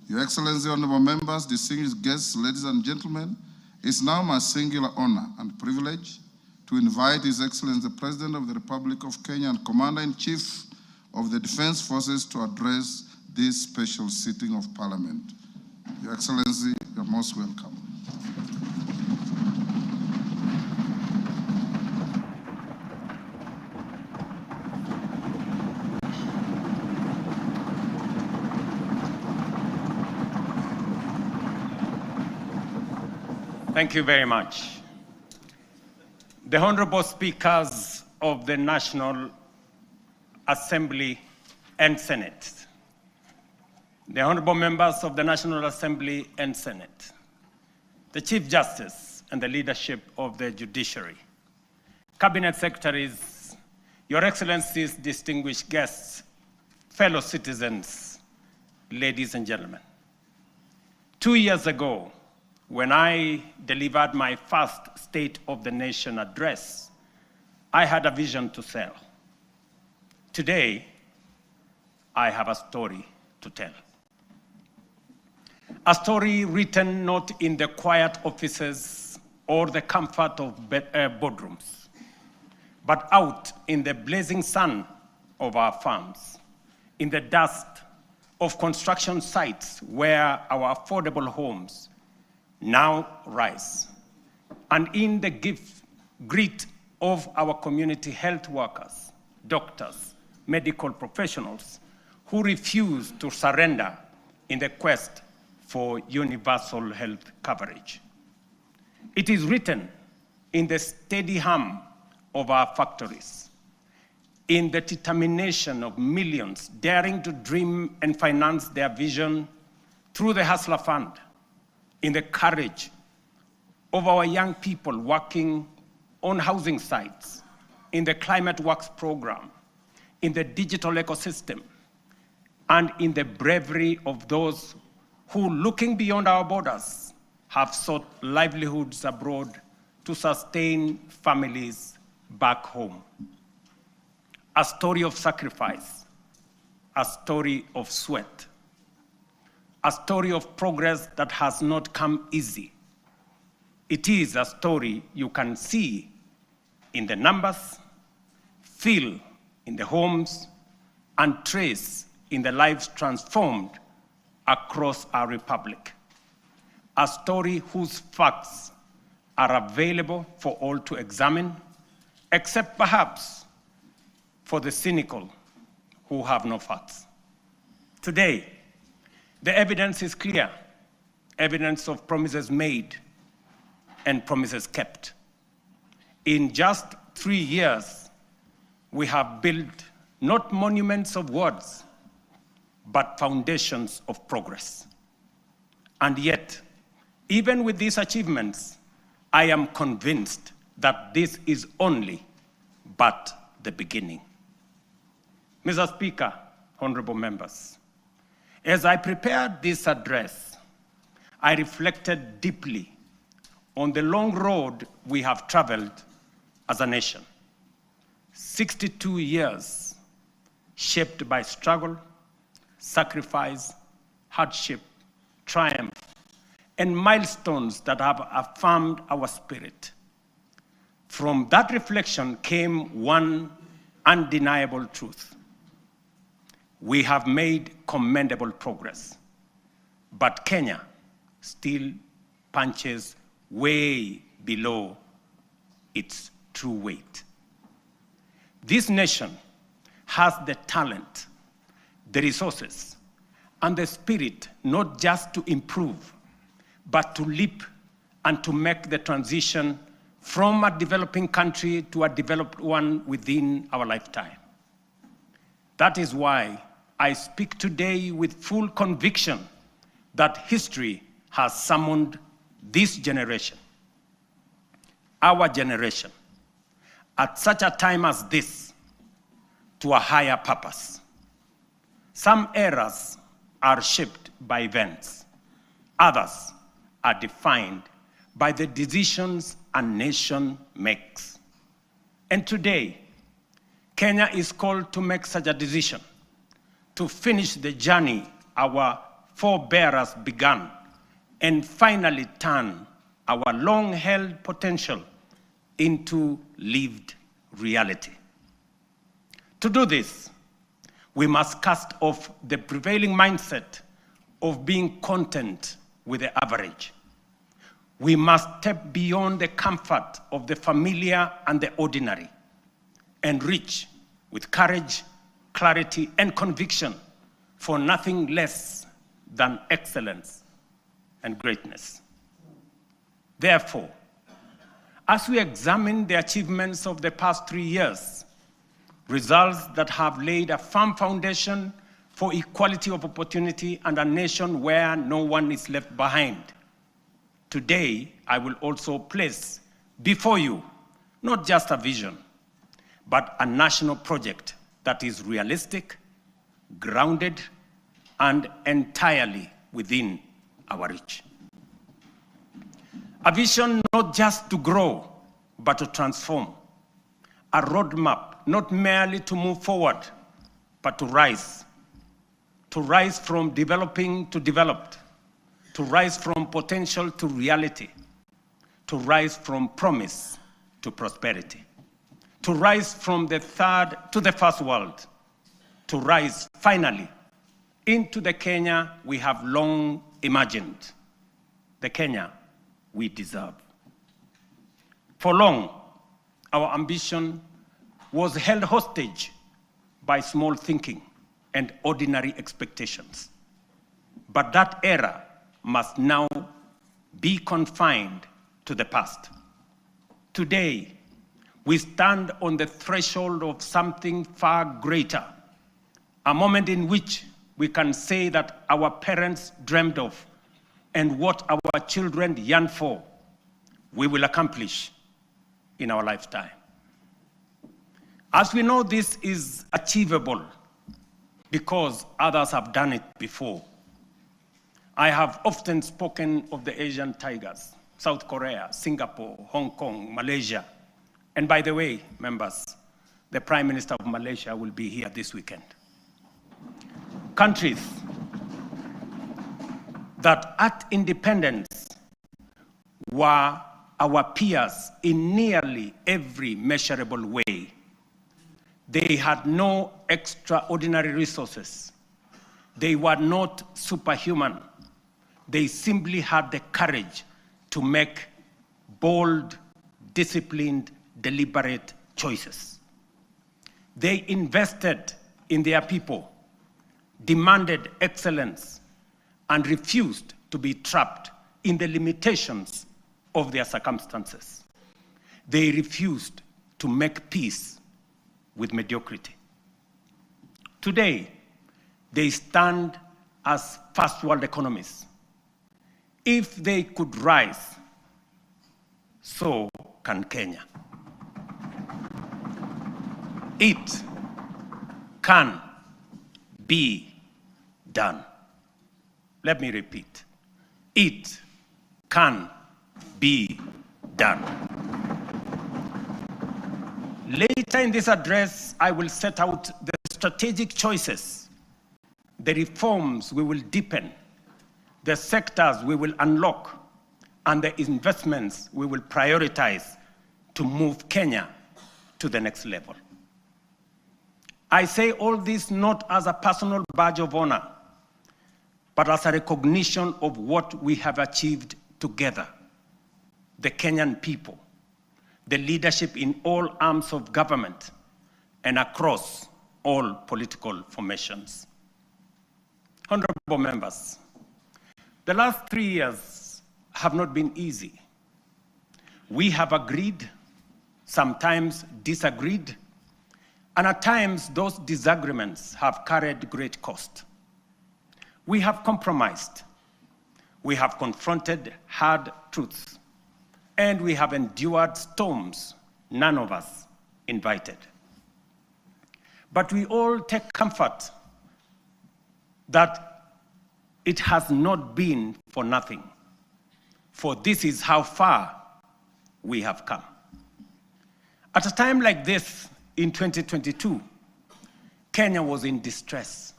Your Excellency, honorable members, distinguished guests, ladies and gentlemen, it's now my singular honor and privilege to invite His Excellency, the President of the Republic of Kenya and Commander-in-Chief of the Defense Forces to address this special sitting of Parliament. Your Excellency, you're most welcome. Thank you very much. The Honorable Speakers of the National Assembly and Senate, the Honorable Members of the National Assembly and Senate, the Chief Justice and the leadership of the Judiciary, Cabinet Secretaries, Your Excellencies, distinguished guests, fellow citizens, ladies and gentlemen. 2 years ago, when I delivered my first State of the Nation address, I had a vision to sell. Today, I have a story to tell. A story written not in the quiet offices or the comfort of boardrooms, but out in the blazing sun of our farms, in the dust of construction sites where our affordable homes now rise, and in the grit of our community health workers, doctors, medical professionals who refuse to surrender in the quest for universal health coverage. It is written in the steady hum of our factories, in the determination of millions daring to dream and finance their vision through the Hustler Fund, in the courage of our young people working on housing sites, in the Climate Works program, in the digital ecosystem, and in the bravery of those who, looking beyond our borders, have sought livelihoods abroad to sustain families back home. A story of sacrifice, a story of sweat, a story of progress that has not come easy. It is a story you can see in the numbers, feel in the homes, and trace in the lives transformed across our republic. A story whose facts are available for all to examine, except perhaps for the cynical who have no facts. Today, the evidence is clear, evidence of promises made and promises kept. In just 3 years, we have built not monuments of words, but foundations of progress. And yet, even with these achievements, I am convinced that this is only but the beginning. Mr. Speaker, honorable members, as I prepared this address, I reflected deeply on the long road we have traveled as a nation. 62 years shaped by struggle, sacrifice, hardship, triumph, and milestones that have affirmed our spirit. From that reflection came one undeniable truth. We have made commendable progress, but Kenya still punches way below its true weight. This nation has the talent, the resources, and the spirit not just to improve, but to leap and to make the transition from a developing country to a developed one within our lifetime. That is why I speak today with full conviction that history has summoned this generation, our generation, at such a time as this, to a higher purpose. Some eras are shaped by events. Others are defined by the decisions a nation makes. And today, Kenya is called to make such a decision, to finish the journey our forebearers began and finally turn our long-held potential into lived reality. To do this, we must cast off the prevailing mindset of being content with the average. We must step beyond the comfort of the familiar and the ordinary and reach with courage, clarity, and conviction for nothing less than excellence and greatness. Therefore, as we examine the achievements of the past 3 years, results that have laid a firm foundation for equality of opportunity and a nation where no one is left behind, today I will also place before you not just a vision, but a national project that is realistic, grounded, and entirely within our reach. A vision not just to grow, but to transform. A roadmap not merely to move forward, but to rise from developing to developed, to rise from potential to reality, to rise from promise to prosperity, to rise from the third to the first world, to rise finally into the Kenya we have long imagined, the Kenya we deserve. For long, our ambition was held hostage by small thinking and ordinary expectations. But that era must now be confined to the past. Today, we stand on the threshold of something far greater, a moment in which we can say that our parents dreamed of and what our children yearn for, we will accomplish in our lifetime. As we know, this is achievable because others have done it before. I have often spoken of the Asian tigers, South Korea, Singapore, Hong Kong, Malaysia. And by the way, members, the Prime Minister of Malaysia will be here this weekend. Countries that at independence were our peers in nearly every measurable way. They had no extraordinary resources. They were not superhuman. They simply had the courage to make bold, disciplined, deliberate choices. They invested in their people, demanded excellence, and refused to be trapped in the limitations of their circumstances. They refused to make peace with mediocrity. Today, they stand as first world economies. If they could rise, so can Kenya. It can be done. Let me repeat. It can be done. Later in this address, I will set out the strategic choices, the reforms we will deepen, the sectors we will unlock, and the investments we will prioritize to move Kenya to the next level. I say all this not as a personal badge of honor, but as a recognition of what we have achieved together, the Kenyan people, the leadership in all arms of government, and across all political formations. Honorable members, the last 3 years have not been easy. We have agreed, sometimes disagreed, and at times those disagreements have carried great cost. We have compromised. We have confronted hard truths. And we have endured storms none of us invited. But we all take comfort that it has not been for nothing, for this is how far we have come. At a time like this, in 2022, Kenya was in distress.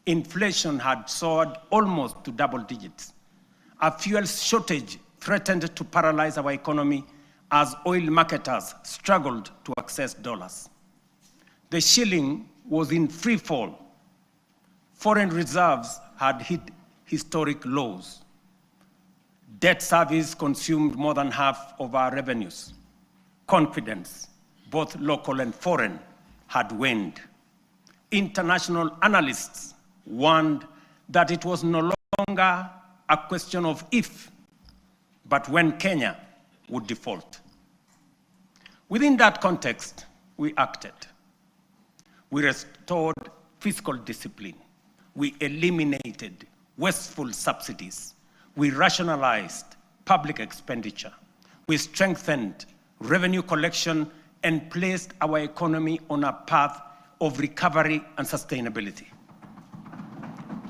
Inflation had soared almost to double digits. A fuel shortage threatened to paralyze our economy as oil marketers struggled to access dollars. The shilling was in free fall. Foreign reserves had hit historic lows. Debt service consumed more than half of our revenues. Confidence, both local and foreign, had waned. International analysts warned that it was no longer a question of if, but when Kenya would default. Within that context, we acted. We restored fiscal discipline. We eliminated wasteful subsidies. We rationalized public expenditure. We strengthened revenue collection and placed our economy on a path of recovery and sustainability.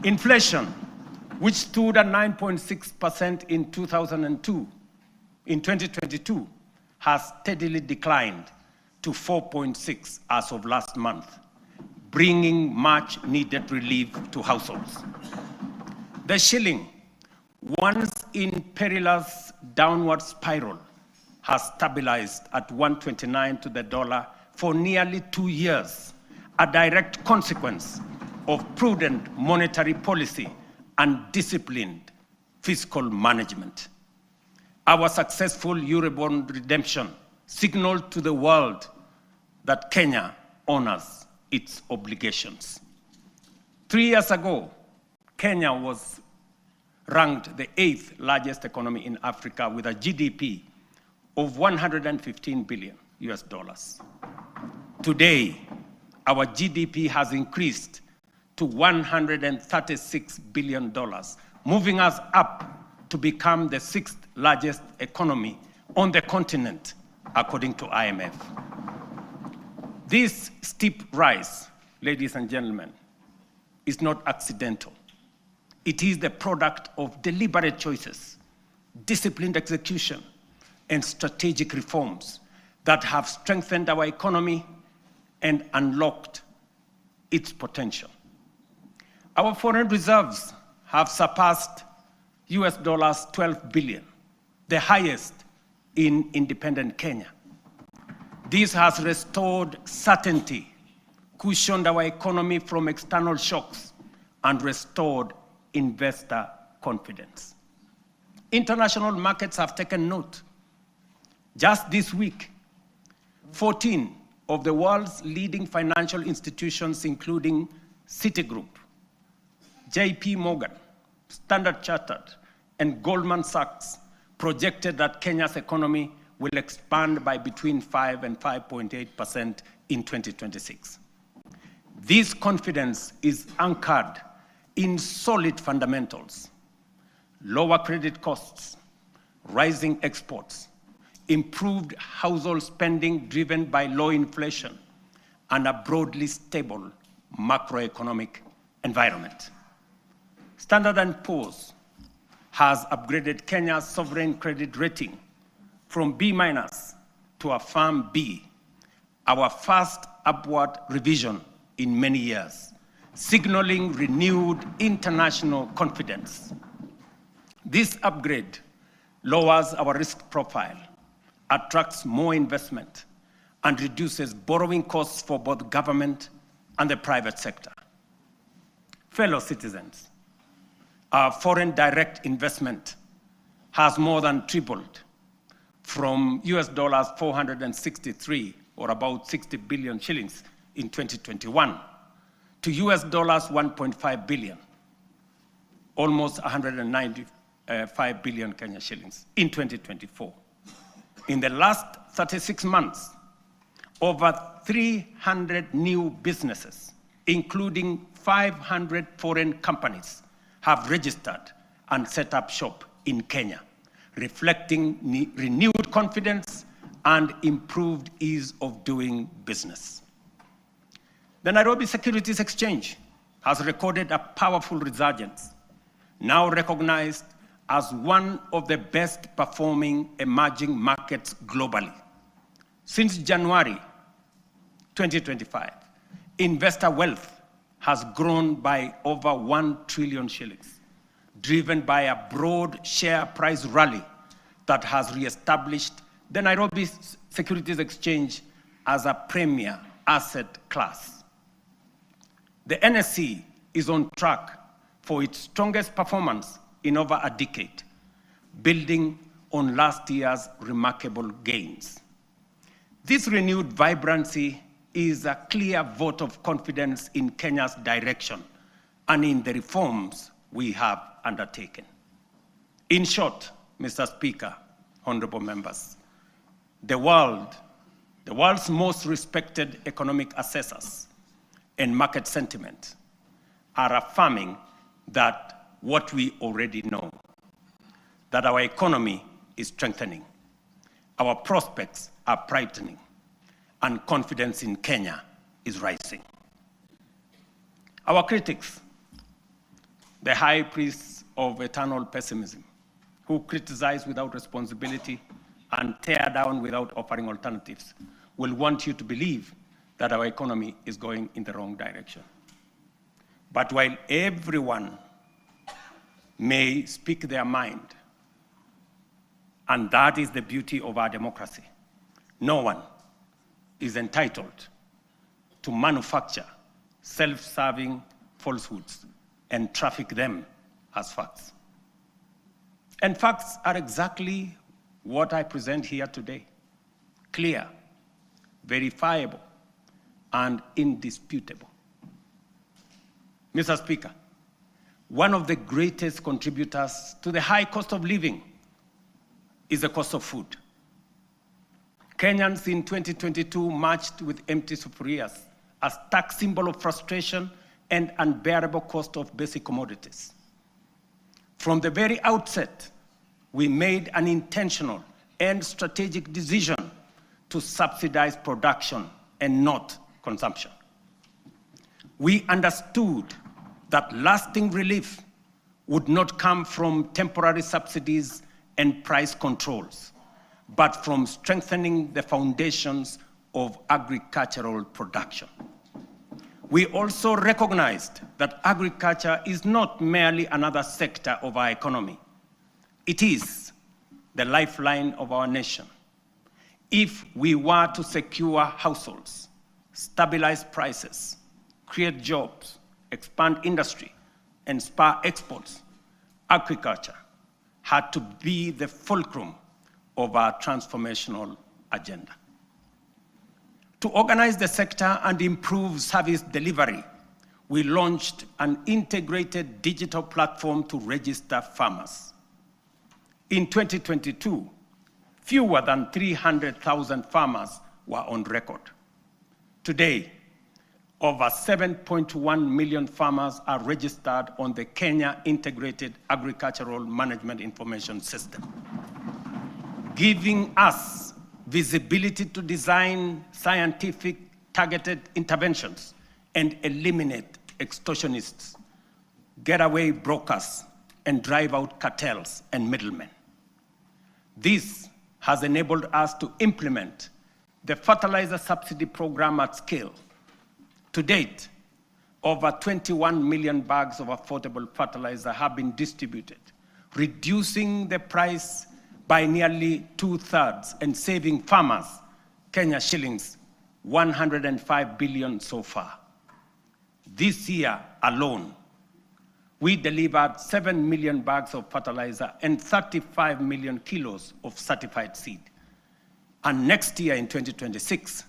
Inflation, which stood at 9.6% in 2002, in 2022, has steadily declined to 4.6% as of last month, bringing much needed relief to households. The shilling, once in perilous downward spiral, has stabilized at 129 to the dollar for nearly 2 years, a direct consequence of prudent monetary policy and disciplined fiscal management. Our successful Eurobond redemption signaled to the world that Kenya honors its obligations. 3 years ago, Kenya was ranked the 8th largest economy in Africa with a GDP of 115 billion US dollars. Today, our GDP has increased to $136 billion, moving us up to become the 6th largest economy on the continent, according to IMF. This steep rise, ladies and gentlemen, is not accidental. It is the product of deliberate choices, disciplined execution, and strategic reforms that have strengthened our economy and unlocked its potential. Our foreign reserves have surpassed US dollars 12 billion, the highest in independent Kenya. This has restored certainty, cushioned our economy from external shocks, and restored investor confidence. International markets have taken note. Just this week, 14 of the world's leading financial institutions, including Citigroup, JP Morgan, Standard Chartered, and Goldman Sachs, projected that Kenya's economy will expand by between 5 and 5.8% in 2026. This confidence is anchored in solid fundamentals: lower credit costs, rising exports, improved household spending driven by low inflation, and a broadly stable macroeconomic environment. Standard & Poor's has upgraded Kenya's sovereign credit rating from B- to a firm B, our first upward revision in many years, signaling renewed international confidence. This upgrade lowers our risk profile, attracts more investment, and reduces borrowing costs for both government and the private sector. Fellow citizens, our foreign direct investment has more than tripled from US dollars 463, or about 60 billion shillings in 2021, to US dollars 1.5 billion, almost 195 billion Kenya shillings in 2024. In the last 36 months, over 300 new businesses, including 500 foreign companies, have registered and set up shop in Kenya, reflecting renewed confidence and improved ease of doing business. The Nairobi Securities Exchange has recorded a powerful resurgence, now recognized as one of the best performing emerging markets globally. Since January 2025, investor wealth has grown by over 1 trillion shillings, driven by a broad share price rally that has reestablished the Nairobi Securities Exchange as a premier asset class. The NSE is on track for its strongest performance in over a decade, building on last year's remarkable gains. This renewed vibrancy is a clear vote of confidence in Kenya's direction and in the reforms we have undertaken. In short, Mr. Speaker, honorable members, the world's most respected economic assessors and market sentiment are affirming that what we already know, that our economy is strengthening, our prospects are brightening, and confidence in Kenya is rising. Our critics, the high priests of eternal pessimism, who criticize without responsibility and tear down without offering alternatives, will want you to believe that our economy is going in the wrong direction. But while everyone may speak their mind, and that is the beauty of our democracy, no one is entitled to manufacture self-serving falsehoods and traffic them as facts. And facts are exactly what I present here today: clear, verifiable, and indisputable. Mr. Speaker, one of the greatest contributors to the high cost of living is the cost of food. Kenyans in 2022 marched with empty sufurias, a stark symbol of frustration and unbearable cost of basic commodities. From the very outset, we made an intentional and strategic decision to subsidize production and not consumption. We understood that lasting relief would not come from temporary subsidies and price controls, but from strengthening the foundations of agricultural production. We also recognized that agriculture is not merely another sector of our economy. It is the lifeline of our nation. If we were to secure households, stabilize prices, create jobs, expand industry, and spur exports, agriculture had to be the fulcrum of our transformational agenda. To organize the sector and improve service delivery, we launched an integrated digital platform to register farmers. In 2022, fewer than 300,000 farmers were on record. Today, over 7.1 million farmers are registered on the Kenya Integrated Agricultural Management Information System, giving us visibility to design scientific targeted interventions and eliminate extortionists, getaway brokers, and drive out cartels and middlemen. This has enabled us to implement the fertilizer subsidy program at scale. To date, over 21 million bags of affordable fertilizer have been distributed, reducing the price by nearly 2/3 and saving farmers Kenya shillings 105 billion so far. This year alone, we delivered 7 million bags of fertilizer and 35 million kilos of certified seed. And next year in 2026,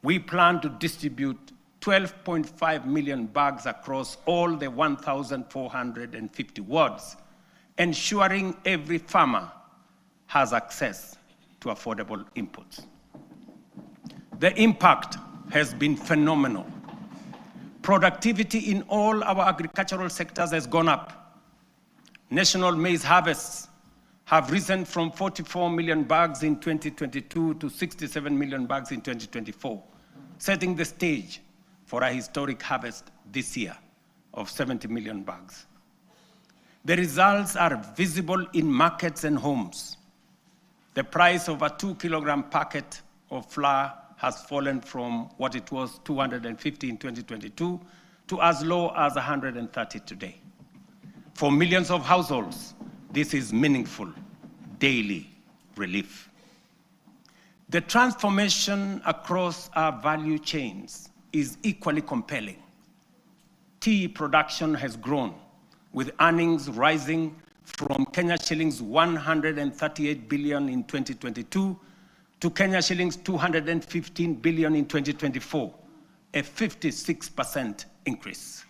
we plan to distribute 12.5 million bags across all the 1,450 wards, ensuring every farmer has access to affordable inputs. The impact has been phenomenal. Productivity in all our agricultural sectors has gone up. National maize harvests have risen from 44 million bags in 2022 to 67 million bags in 2024, setting the stage for a historic harvest this year of 70 million bags. The results are visible in markets and homes. The price of a 2-kilogram packet of flour has fallen from what it was 250 in 2022 to as low as 130 today. For millions of households, this is meaningful daily relief. The transformation across our value chains is equally compelling. Tea production has grown, with earnings rising from Kenya shillings 138 billion in 2022 to Kenya shillings 215 billion in 2024, a 56% increase.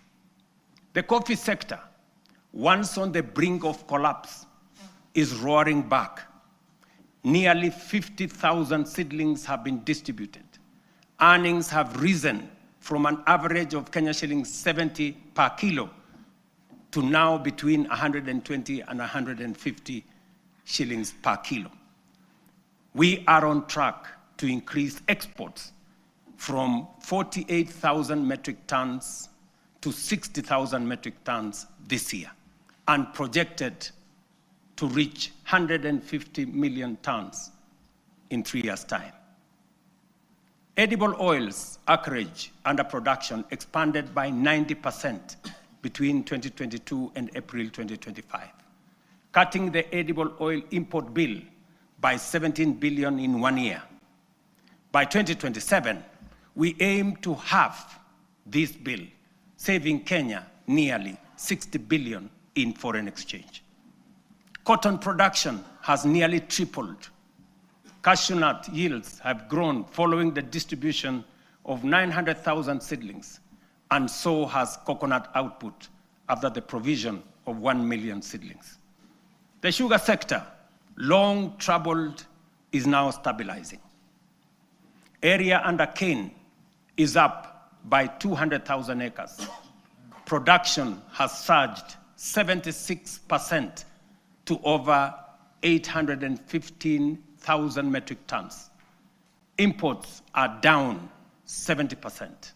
The coffee sector, once on the brink of collapse, is roaring back. Nearly 50,000 seedlings have been distributed. Earnings have risen from an average of Kenya shillings 70 per kilo to now between 120 and 150 shillings per kilo. We are on track to increase exports from 48,000 metric tons to 60,000 metric tons this year, and projected to reach 150 million tons in 3 years' time. Edible oils acreage under production expanded by 90% between 2022 and April 2025, cutting the edible oil import bill by 17 billion in 1 year. By 2027, we aim to halve this bill, saving Kenya nearly 60 billion in foreign exchange. Cotton production has nearly tripled. Cashew nut yields have grown following the distribution of 900,000 seedlings, and so has coconut output after the provision of 1 million seedlings. The sugar sector, long troubled, is now stabilizing. Area under cane is up by 200,000 acres. Production has surged 76% to over 815,000 metric tons. Imports are down 70%.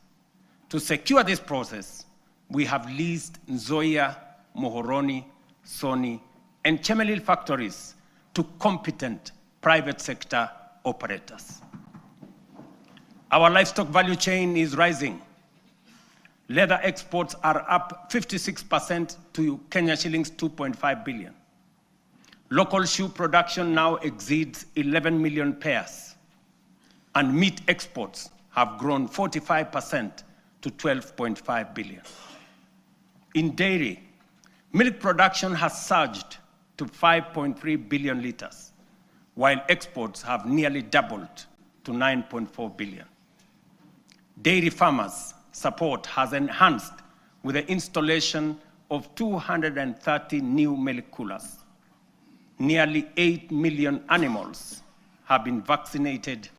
To secure this process, we have leased Nzoia, Muhoroni, Sony, and Chemelil factories to competent private sector operators. Our livestock value chain is rising. Leather exports are up 56% to Kenya shillings 2.5 billion. Local shoe production now exceeds 11 million pairs, and meat exports have grown 45% to 12.5 billion. In dairy, milk production has surged to 5.3 billion liters, while exports have nearly doubled to 9.4 billion. Dairy farmers' support has enhanced with the installation of 230 new milk coolers. Nearly 8 million animals have been vaccinated,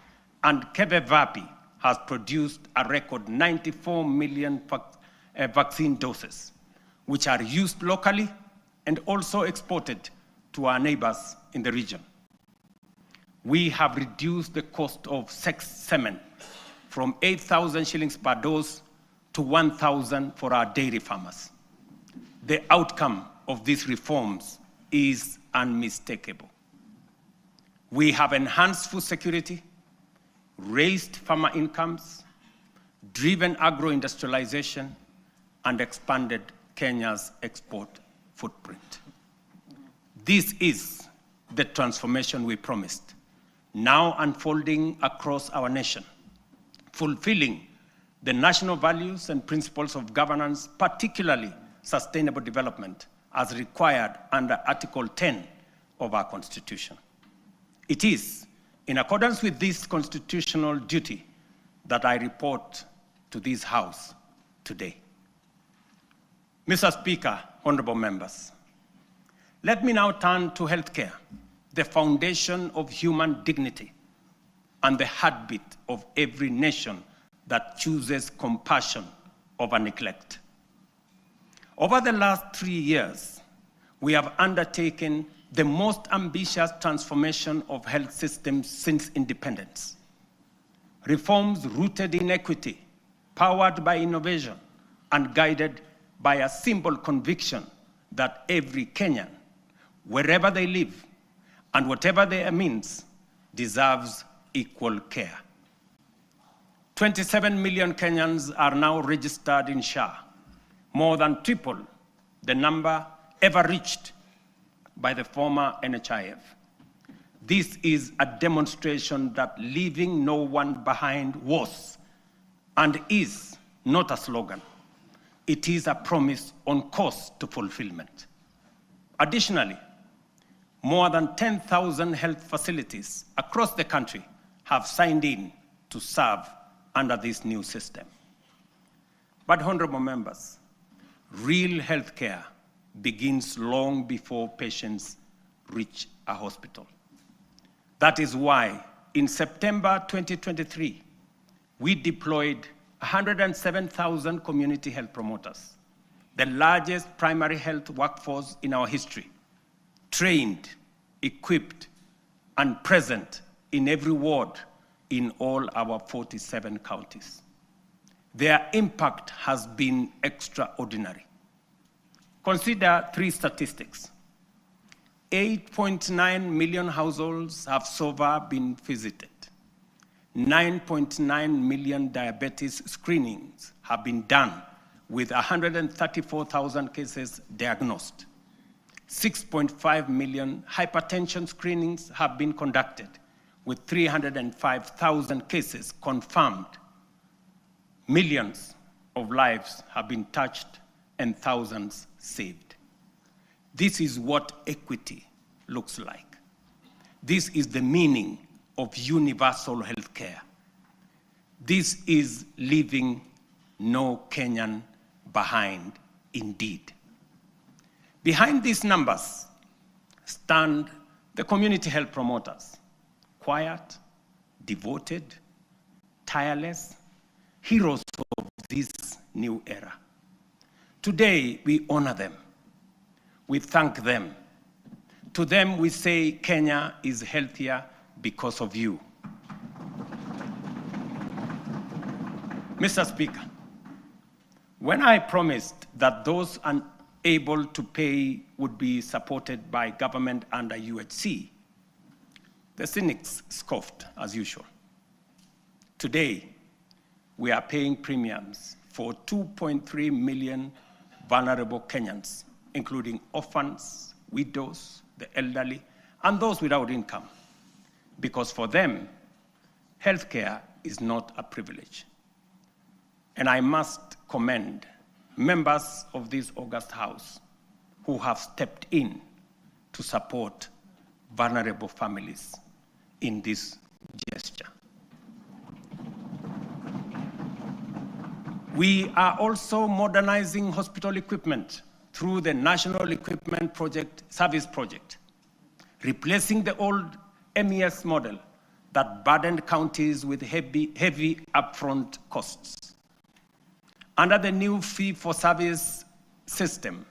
and Kevevapi has produced a record 94 million vaccine doses, which are used locally and also exported to our neighbors in the region. We have reduced the cost of sex semen from 8,000 shillings per dose to 1,000 for our dairy farmers. The outcome of these reforms is unmistakable. We have enhanced food security, raised farmer incomes, driven agro-industrialization, and expanded Kenya's export footprint. This is the transformation we promised, now unfolding across our nation, fulfilling the national values and principles of governance, particularly sustainable development, as required under Article 10 of our Constitution. It is in accordance with this constitutional duty that I report to this House today. Mr. Speaker, honorable members, let me now turn to healthcare, the foundation of human dignity and the heartbeat of every nation that chooses compassion over neglect. Over the last 3 years, we have undertaken the most ambitious transformation of health systems since independence. Reforms rooted in equity, powered by innovation, and guided by a simple conviction that every Kenyan, wherever they live and whatever their means, deserves equal care. 27 million Kenyans are now registered in SHA, more than triple the number ever reached by the former NHIF. This is a demonstration that leaving no one behind was and is not a slogan. It is a promise on course to fulfillment. Additionally, more than 10,000 health facilities across the country have signed in to serve under this new system. But honorable members, real health care begins long before patients reach a hospital. That is why in September 2023, we deployed 107,000 community health promoters, the largest primary health workforce in our history, trained, equipped, and present in every ward in all our 47 counties. Their impact has been extraordinary. Consider three statistics. 8.9 million households have so far been visited. 9.9 million diabetes screenings have been done with 134,000 cases diagnosed. 6.5 million hypertension screenings have been conducted with 305,000 cases confirmed. Millions of lives have been touched and thousands saved. This is what equity looks like. This is the meaning of universal health care. This is leaving no Kenyan behind indeed. Behind these numbers stand the community health promoters, quiet, devoted, tireless, heroes of this new era. Today, we honor them. We thank them. To them, we say Kenya is healthier because of you. Mr. Speaker, when I promised that those unable to pay would be supported by government under UHC, the cynics scoffed as usual. Today, we are paying premiums for 2.3 million vulnerable Kenyans, including orphans, widows, the elderly, and those without income. Because for them, healthcare is not a privilege. And I must commend members of this august House who have stepped in to support vulnerable families in this gesture. We are also modernizing hospital equipment through the National Equipment Service Project, replacing the old MES model that burdened counties with heavy upfront costs. Under the new fee-for-service system,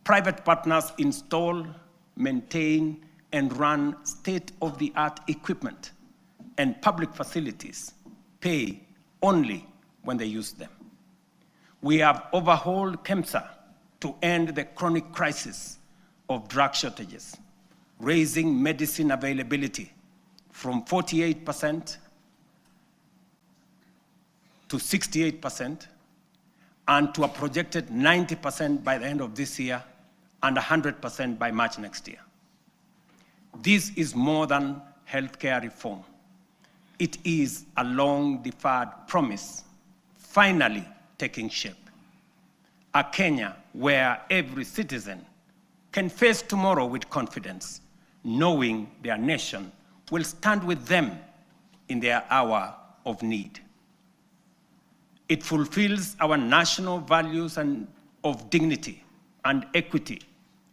private partners install, maintain, and run state-of-the-art equipment, and public facilities pay only when they use them. We have overhauled KEMSA to end the chronic crisis of drug shortages, raising medicine availability from 48% to 68%, and to a projected 90% by the end of this year and 100% by March next year. This is more than healthcare reform. It is a long-deferred promise finally taking shape. A Kenya where every citizen can face tomorrow with confidence, knowing their nation will stand with them in their hour of need. It fulfills our national values of dignity and equity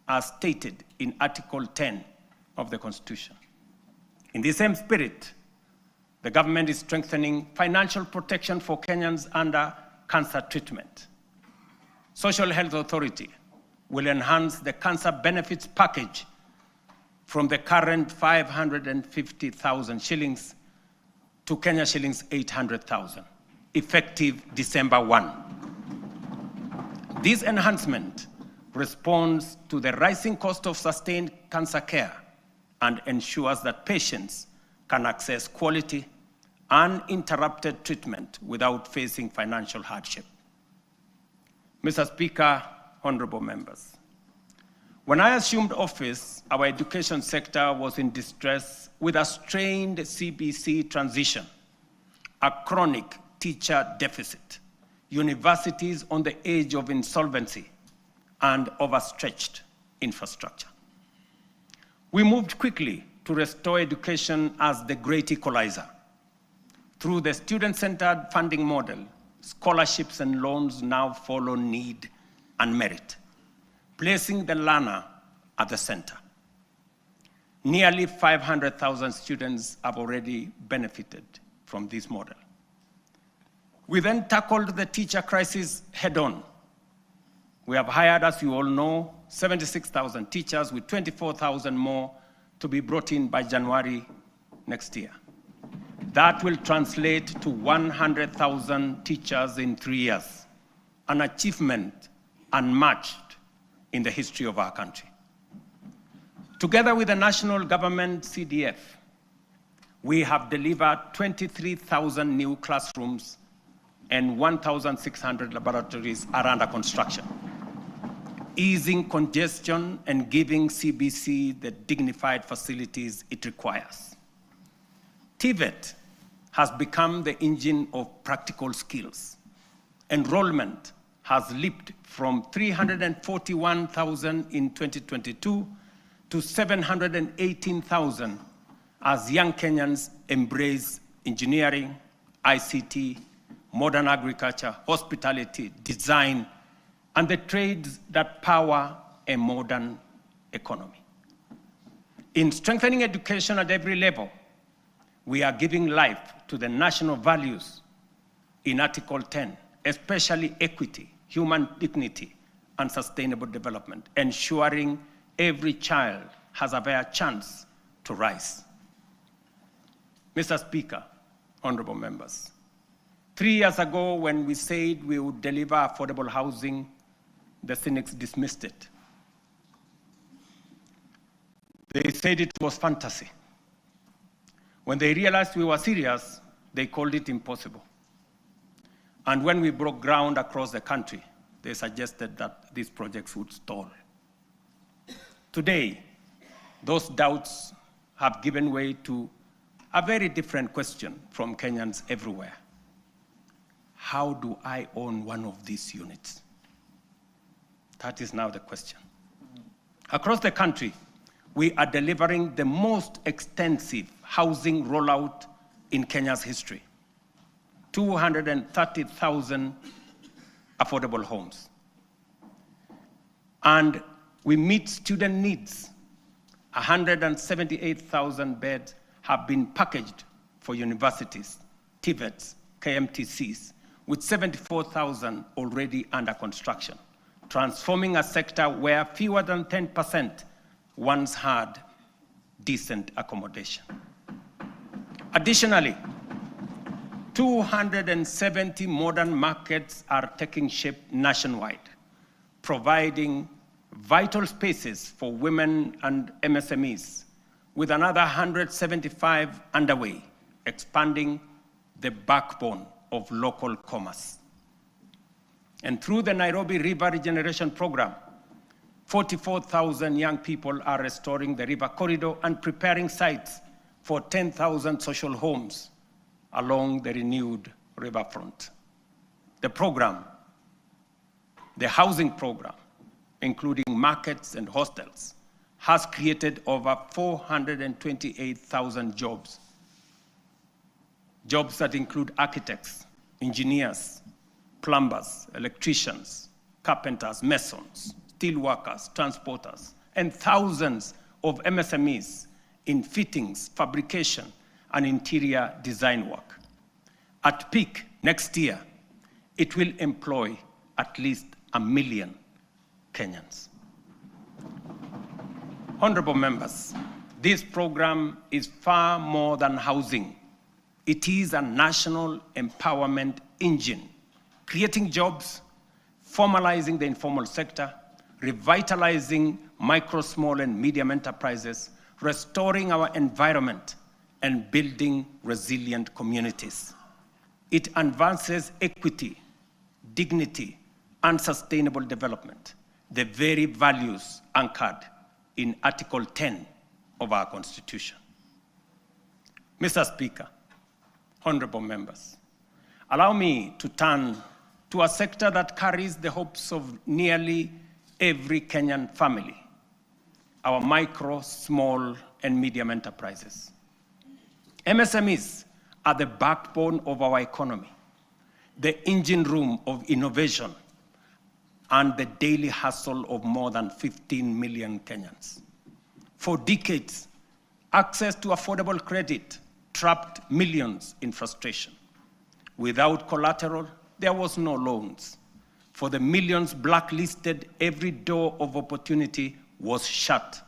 as stated in Article 10 of the Constitution. In the same spirit, the government is strengthening financial protection for Kenyans under cancer treatment. Social Health Authority will enhance the cancer benefits package from the current 550,000 shillings to Kenya shillings 800,000, effective December 1. This enhancement responds to the rising cost of sustained cancer care and ensures that patients can access quality, uninterrupted treatment without facing financial hardship. Mr. Speaker, honorable members, when I assumed office, our education sector was in distress with a strained CBC transition, a chronic teacher deficit, universities on the edge of insolvency, and overstretched infrastructure. We moved quickly to restore education as the great equalizer. Through the student-centered funding model, scholarships and loans now follow need and merit, placing the learner at the center. Nearly 500,000 students have already benefited from this model. We then tackled the teacher crisis head-on. We have hired, as you all know, 76,000 teachers with 24,000 more to be brought in by January next year. That will translate to 100,000 teachers in 3 years, an achievement unmatched in the history of our country. Together with the national government CDF, we have delivered 23,000 new classrooms and 1,600 laboratories are under construction, easing congestion and giving CBC the dignified facilities it requires. TVET has become the engine of practical skills. Enrollment has leaped from 341,000 in 2022 to 718,000 as young Kenyans embrace engineering, ICT, modern agriculture, hospitality, design, and the trades that power a modern economy. In strengthening education at every level, we are giving life to the national values in Article 10, especially equity, human dignity, and sustainable development, ensuring every child has a fair chance to rise. Mr. Speaker, honorable members, 3 years ago when we said we would deliver affordable housing, the cynics dismissed it. They said it was fantasy. When they realized we were serious, they called it impossible. And when we broke ground across the country, they suggested that these projects would stall. Today, those doubts have given way to a very different question from Kenyans everywhere. How do I own one of these units? That is now the question. Across the country, we are delivering the most extensive housing rollout in Kenya's history. 230,000 affordable homes. And we meet student needs. 178,000 beds have been packaged for universities, TVETs, KMTCs, with 74,000 already under construction, transforming a sector where fewer than 10% once had decent accommodation. Additionally, 270 modern markets are taking shape nationwide, providing vital spaces for women and MSMEs, with another 175 underway, expanding the backbone of local commerce. And through the Nairobi River Regeneration Program, 44,000 young people are restoring the river corridor and preparing sites for 10,000 social homes along the renewed riverfront. The program, the housing program, including markets and hostels, has created over 428,000 jobs. Jobs that include architects, engineers, plumbers, electricians, carpenters, masons, steel workers, transporters, and thousands of MSMEs in fittings, fabrication, and interior design work. At peak next year, it will employ at least 1 million Kenyans. Honorable members, this program is far more than housing. It is a national empowerment engine, creating jobs, formalizing the informal sector, revitalizing micro, small, and medium enterprises, restoring our environment, and building resilient communities. It advances equity, dignity, and sustainable development, the very values anchored in Article 10 of our Constitution. Mr. Speaker, honorable members, allow me to turn to a sector that carries the hopes of nearly every Kenyan family, our micro, small, and medium enterprises. MSMEs are the backbone of our economy, the engine room of innovation, and the daily hustle of more than 15 million Kenyans. For decades, access to affordable credit trapped millions in frustration. Without collateral, there was no loans. For the millions blacklisted, every door of opportunity was shut.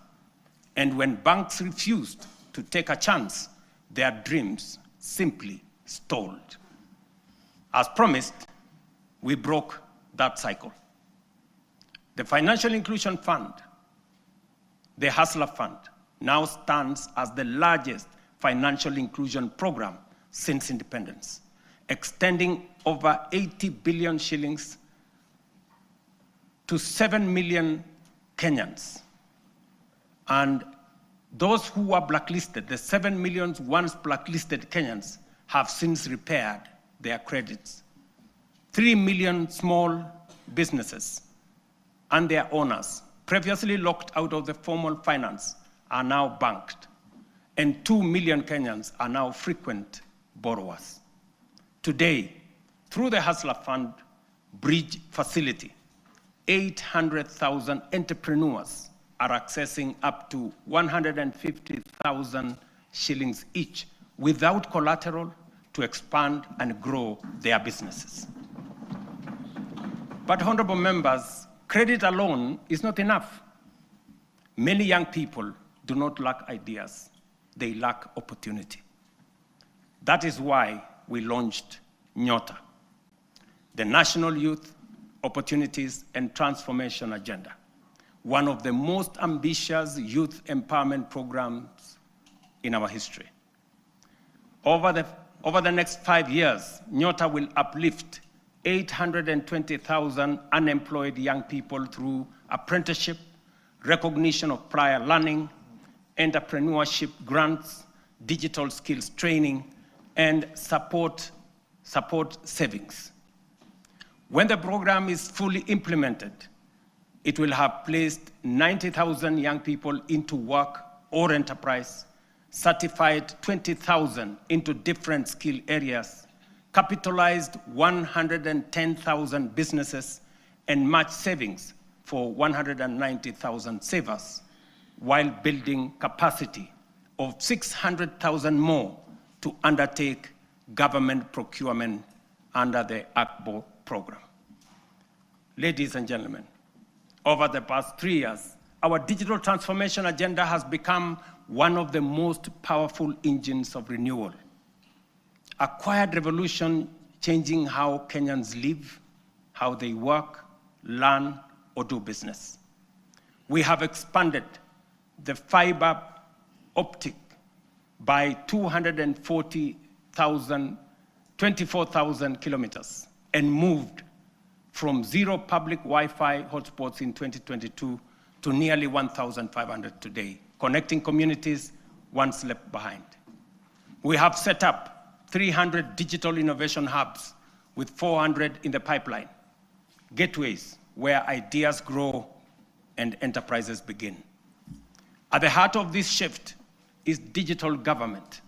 And when banks refused to take a chance, their dreams simply stalled. As promised, we broke that cycle. The Financial Inclusion Fund, the Hustler Fund, now stands as the largest financial inclusion program since independence, extending over 80 billion shillings to 7 million Kenyans. And those who were blacklisted, the 7 million once blacklisted Kenyans, have since repaired their credits. 3 million small businesses and their owners, previously locked out of the formal finance, are now banked. And 2 million Kenyans are now frequent borrowers. Today, through the Hustler Fund Bridge Facility, 800,000 entrepreneurs are accessing up to 150,000 shillings each without collateral to expand and grow their businesses. But honorable members, credit alone is not enough. Many young people do not lack ideas, they lack opportunity. That is why we launched Nyota, the National Youth Opportunities and Transformation Agenda, one of the most ambitious youth empowerment programs in our history. Over the next 5 years, Nyota will uplift 820,000 unemployed young people through apprenticeship, recognition of prior learning, entrepreneurship grants, digital skills training, and support savings. When the program is fully implemented, it will have placed 90,000 young people into work or enterprise, certified 20,000 into different skill areas, capitalized 110,000 businesses, and matched savings for 190,000 savers, while building capacity of 600,000 more to undertake government procurement under the ACBO program. Ladies and gentlemen, over the past 3 years, our digital transformation agenda has become one of the most powerful engines of renewal. A quiet revolution changing how Kenyans live, how they work, learn, or do business. We have expanded the fiber optic by 24,000 kilometers and moved from 0 public Wi-Fi hotspots in 2022 to nearly 1,500 today, connecting communities once left behind. We have set up 300 digital innovation hubs with 400 in the pipeline, gateways where ideas grow and enterprises begin. At the heart of this shift is digital government.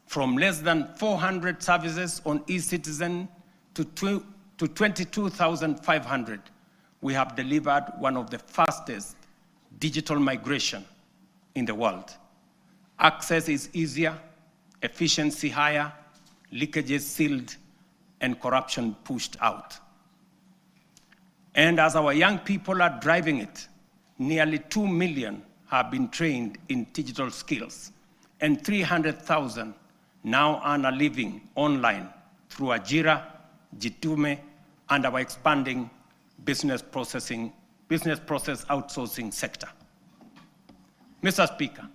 From less than 400 services on eCitizen to 22,500, we have delivered one of the fastest digital migration in the world. Access is easier, efficiency higher, leakages sealed, and corruption pushed out. And as our young people are driving it, nearly 2 million have been trained in digital skills, and 300,000 now earn a living online through Ajira, Jitume, and our expanding business process outsourcing sector. Mr. Speaker,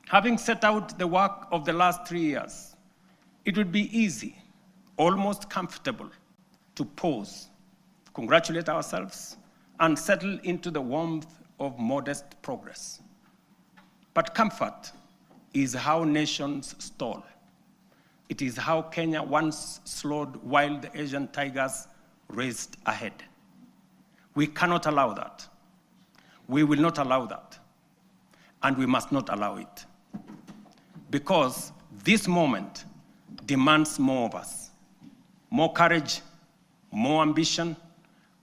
having set out the work of the last 3 years, it would be easy, almost comfortable, to pause congratulate ourselves, and settle into the warmth of modest progress. But comfort is how nations stall. It is how Kenya once slowed while the Asian tigers raced ahead. We cannot allow that. We will not allow that. And we must not allow it. Because this moment demands more of us. More courage, more ambition,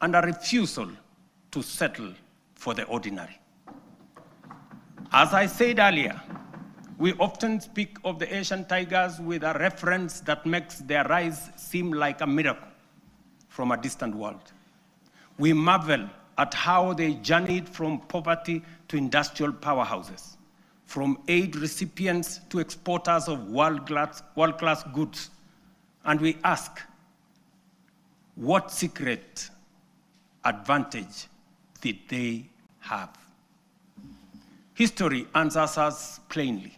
and a refusal to settle for the ordinary. As I said earlier, we often speak of the Asian tigers with a reference that makes their rise seem like a miracle from a distant world. We marvel at how they journeyed from poverty to industrial powerhouses, from aid recipients to exporters of world-class goods. And we ask, what secret advantage did they have? History answers us plainly.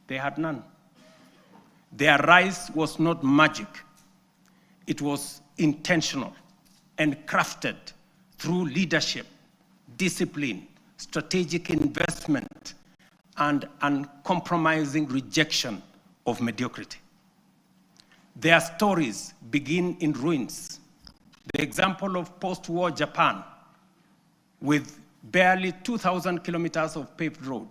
They had none. Their rise was not magic. It was intentional and crafted through leadership, discipline, strategic investment, and uncompromising rejection of mediocrity. Their stories begin in ruins. The example of post-war Japan, with barely 2,000 kilometers of paved road,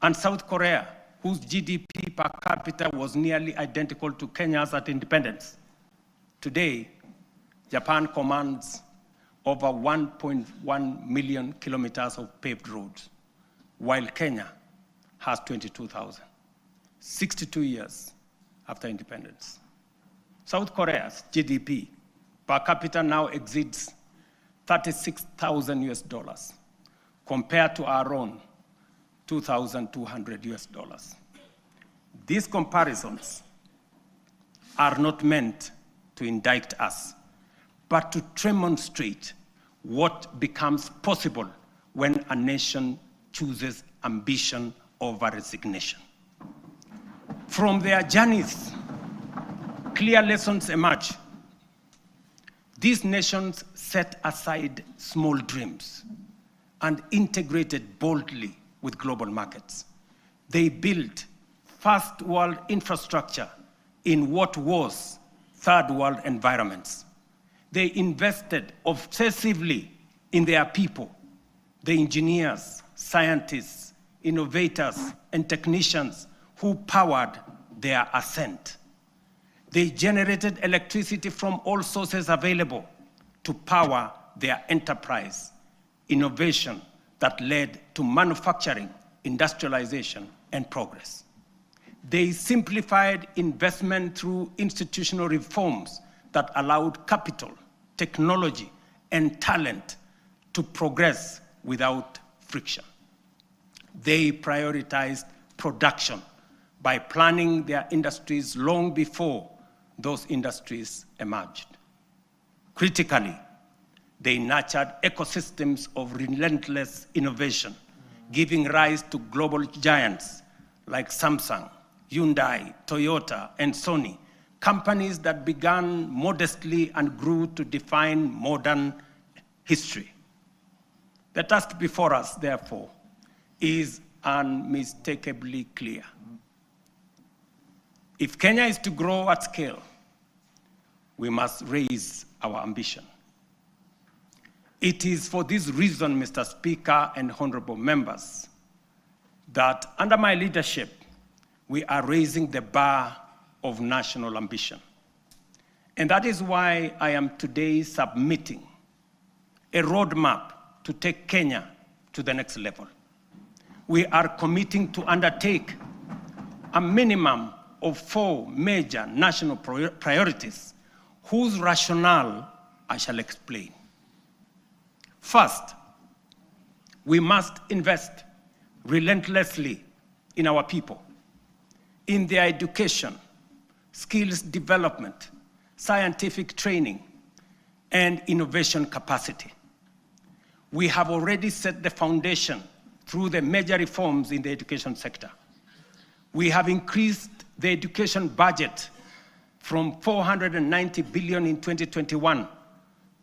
and South Korea, whose GDP per capita was nearly identical to Kenya's at independence. Today, Japan commands over 1.1 million kilometers of paved roads, while Kenya has 22,000, 62 years after independence. South Korea's GDP per capita now exceeds $36,000 compared to our own $2,200. These comparisons are not meant to indict us, but to demonstrate what becomes possible when a nation chooses ambition over resignation. From their journeys, clear lessons emerge. These nations set aside small dreams and integrated boldly with global markets. They built first world infrastructure in what was third world environments. They invested obsessively in their people, the engineers, scientists, innovators, and technicians who powered their ascent. They generated electricity from all sources available to power their enterprise, innovation that led to manufacturing, industrialization, and progress. They simplified investment through institutional reforms that allowed capital, technology, and talent to progress without friction. They prioritized production by planning their industries long before those industries emerged. Critically, they nurtured ecosystems of relentless innovation, giving rise to global giants like Samsung, Hyundai, Toyota, and Sony, companies that began modestly and grew to define modern history. The task before us, therefore, is unmistakably clear. If Kenya is to grow at scale, we must raise our ambition. It is for this reason, Mr. Speaker and honorable members, that under my leadership, we are raising the bar of national ambition. And that is why I am today submitting a roadmap to take Kenya to the next level. We are committing to undertake a minimum of 4 major national priorities whose rationale I shall explain. First, we must invest relentlessly in our people, in their education, skills development, scientific training, and innovation capacity. We have already set the foundation through the major reforms in the education sector. We have increased the education budget from 490 billion in 2021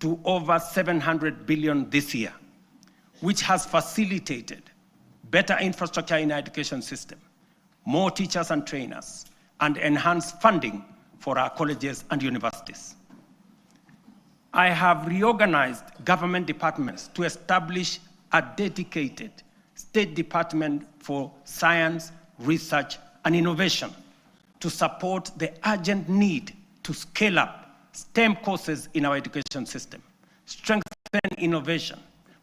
to over 700 billion this year, which has facilitated better infrastructure in our education system, more teachers and trainers, and enhanced funding for our colleges and universities. I have reorganized government departments to establish a dedicated State Department for Science, Research, and Innovation to support the urgent need to scale up STEM courses in our education system, strengthen innovation,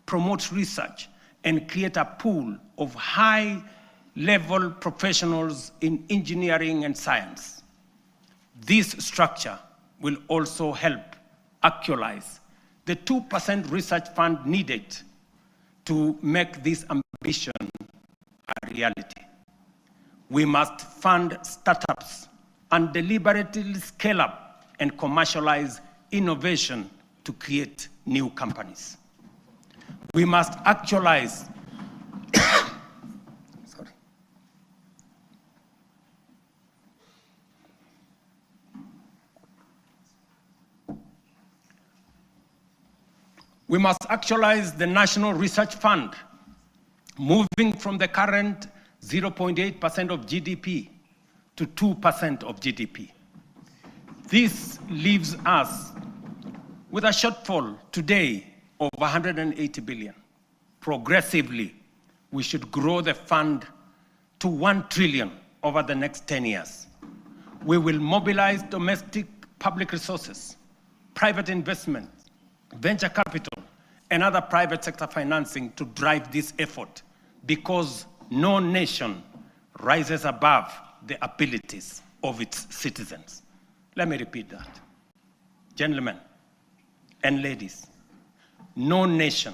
promote research, and create a pool of high-level professionals in engineering and science. This structure will also help actualize the 2% research fund needed to make this ambition a reality. We must fund startups and deliberately scale up and commercialize innovation to create new companies. We must actualize We must actualize the National Research Fund, moving from the current 0.8% of GDP to 2% of GDP. This leaves us with a shortfall today of 180 billion. Progressively, we should grow the fund to 1 trillion over the next 10 years. We will mobilize domestic public resources, private investment, venture capital, and other private sector financing to drive this effort, because no nation rises above the abilities of its citizens. Let me repeat that. Gentlemen and ladies, no nation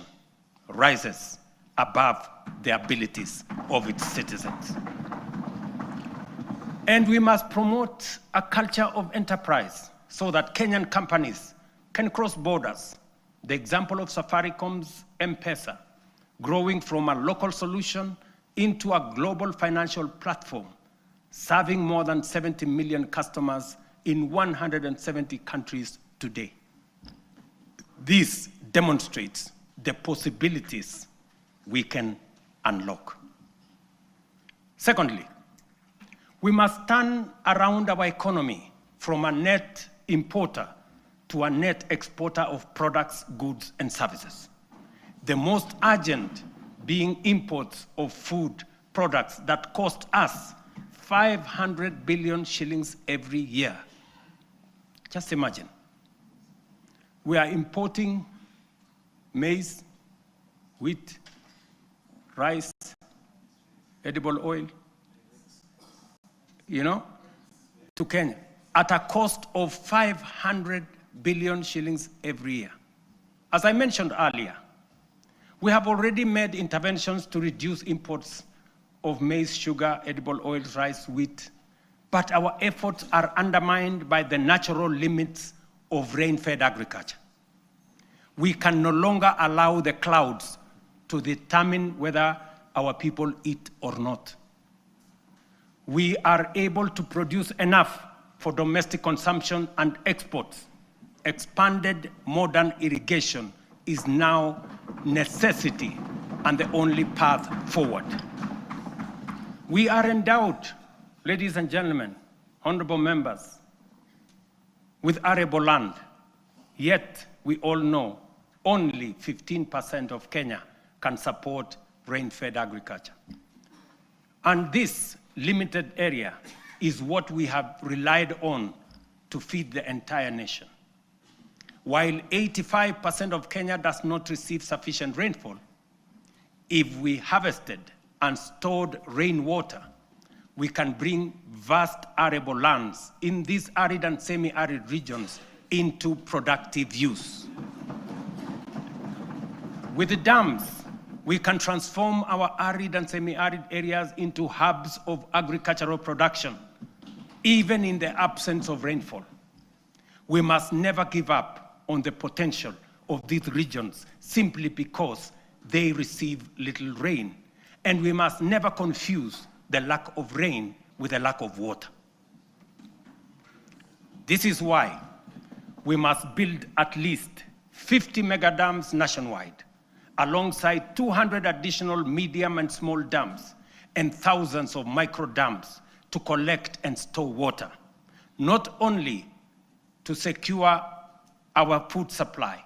rises above the abilities of its citizens. And we must promote a culture of enterprise so that Kenyan companies can cross borders. The example of Safaricom's M-Pesa, growing from a local solution into a global financial platform, serving more than 70 million customers in 170 countries today. This demonstrates the possibilities we can unlock. Secondly, we must turn around our economy from a net importer to a net exporter of products, goods, and services. The most urgent being imports of food products that cost us 500 billion shillings every year. Just imagine. We are importing maize, wheat, rice, edible oil, to Kenya at a cost of 500 billion shillings every year. As I mentioned earlier, we have already made interventions to reduce imports of maize, sugar, edible oils, rice, wheat, but our efforts are undermined by the natural limits of rain-fed agriculture. We can no longer allow the clouds to determine whether our people eat or not. We are able to produce enough for domestic consumption and exports. Expanded modern irrigation is now necessity and the only path forward. We are endowed, ladies and gentlemen, honorable members, with arable land, yet we all know only 15% of Kenya can support rain-fed agriculture. And this limited area is what we have relied on to feed the entire nation. While 85% of Kenya does not receive sufficient rainfall, if we harvested and stored rainwater, we can bring vast arable lands in these arid and semi-arid regions into productive use. With the dams, we can transform our arid and semi-arid areas into hubs of agricultural production, even in the absence of rainfall. We must never give up on the potential of these regions simply because they receive little rain. And we must never confuse the lack of rain with the lack of water. This is why we must build at least 50 mega dams nationwide, alongside 200 additional medium and small dams and thousands of micro dams to collect and store water, not only to secure our food supply,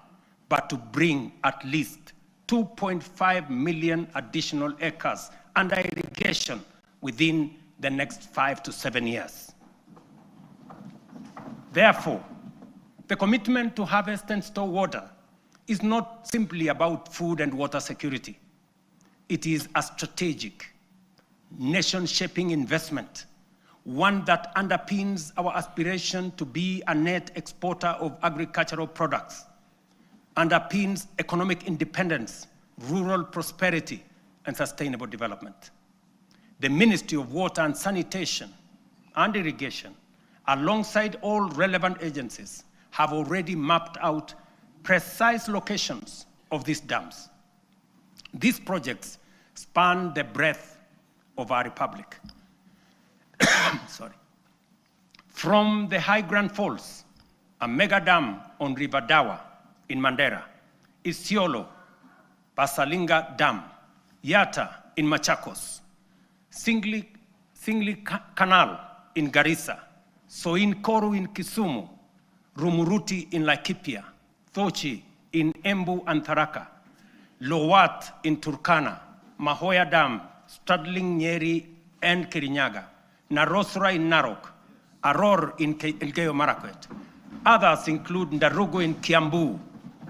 but to bring at least 2.5 million additional acres under irrigation within the next 5 to 7 years. Therefore, the commitment to harvest and store water is not simply about food and water security. It is a strategic, nation-shaping investment, one that underpins our aspiration to be a net exporter of agricultural products, underpins economic independence, rural prosperity, and sustainable development. The Ministry of Water and Sanitation and Irrigation, alongside all relevant agencies, have already mapped out precise locations of these dams. These projects span the breadth of our republic. Sorry. From the High Grand Falls, a mega dam on River Dawa in Mandera, Isiolo, Pasalinga Dam, Yata in Machakos, Singli Canal in Garissa, Soin Koru in Kisumu, Rumuruti in Laikipia, Thochi in Embu and Tharaka, Lowat in Turkana, Mahoya Dam, straddling Nyeri and Kirinyaga, Narosra in Narok, Aror in Elgeyo Marakwet. Others include Ndarugu in Kiambu,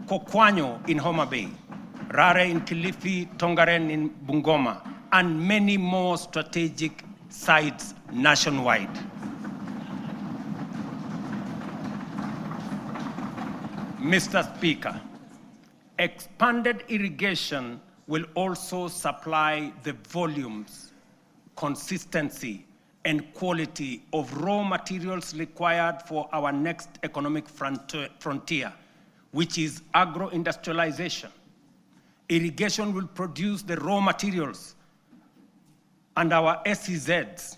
Kokwanyo in Homa Bay, Rare in Kilifi, Tongaren in Bungoma, and many more strategic sites nationwide. Mr. Speaker, expanded irrigation will also supply the volumes, consistency, and quality of raw materials required for our next economic frontier, which is agro-industrialization. Irrigation will produce the raw materials, and our SEZs,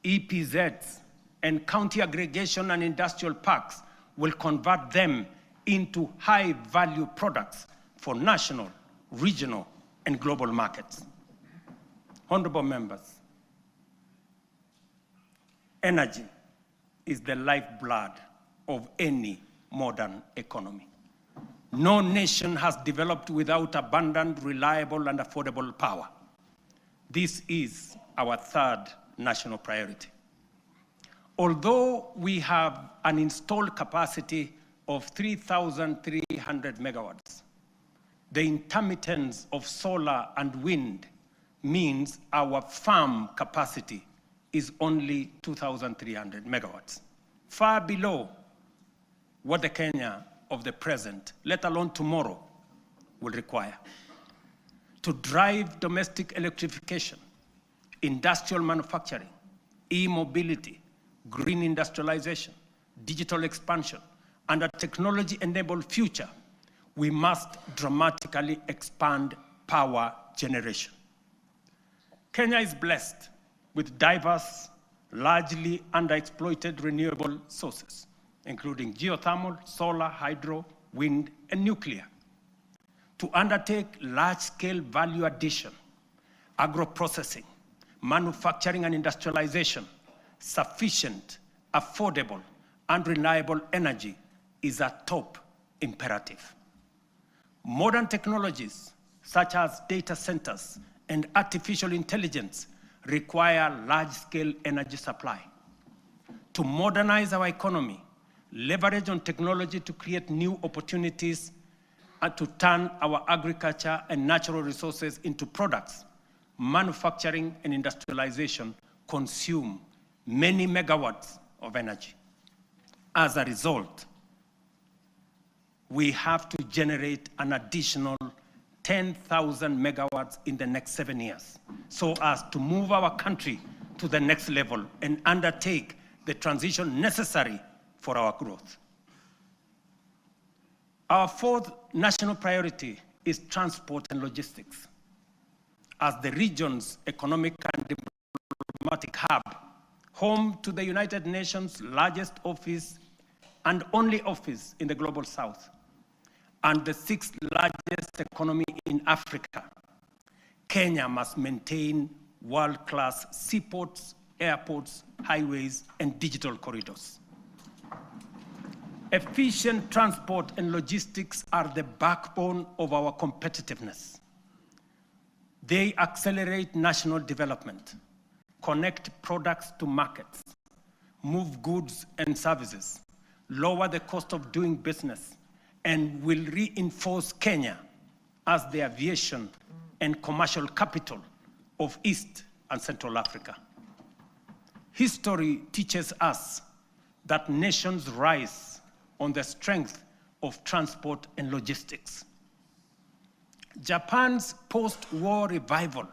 EPZs, and county aggregation and industrial parks will convert them into high-value products for national, regional, and global markets. Honorable members, energy is the lifeblood of any modern economy. No nation has developed without abundant, reliable, and affordable power. This is our third national priority. Although we have an installed capacity of 3,300 megawatts, the intermittence of solar and wind means our farm capacity is only 2,300 megawatts, far below what the Kenya of the present, let alone tomorrow, will require. To drive domestic electrification, industrial manufacturing, e-mobility, green industrialization, digital expansion, and a technology-enabled future, we must dramatically expand power generation. Kenya is blessed with diverse, largely underexploited renewable sources, including geothermal, solar, hydro, wind, and nuclear. To undertake large-scale value addition, agro-processing, manufacturing and industrialization, sufficient, affordable, and reliable energy is a top imperative. Modern technologies, such as data centers and artificial intelligence, require large-scale energy supply. To modernize our economy, leverage on technology to create new opportunities, and to turn our agriculture and natural resources into products, manufacturing and industrialization consume many megawatts of energy. As a result, we have to generate an additional 10,000 megawatts in the next 7 years, so as to move our country to the next level and undertake the transition necessary for our growth. Our fourth national priority is transport and logistics. As the region's economic and diplomatic hub, home to the United Nations' largest office and only office in the Global South, and the 6th largest economy in Africa, Kenya must maintain world-class seaports, airports, highways, and digital corridors. Efficient transport and logistics are the backbone of our competitiveness. They accelerate national development, connect products to markets, move goods and services, lower the cost of doing business, and will reinforce Kenya as the aviation and commercial capital of East and Central Africa. History teaches us that nations rise on the strength of transport and logistics. Japan's post-war revival,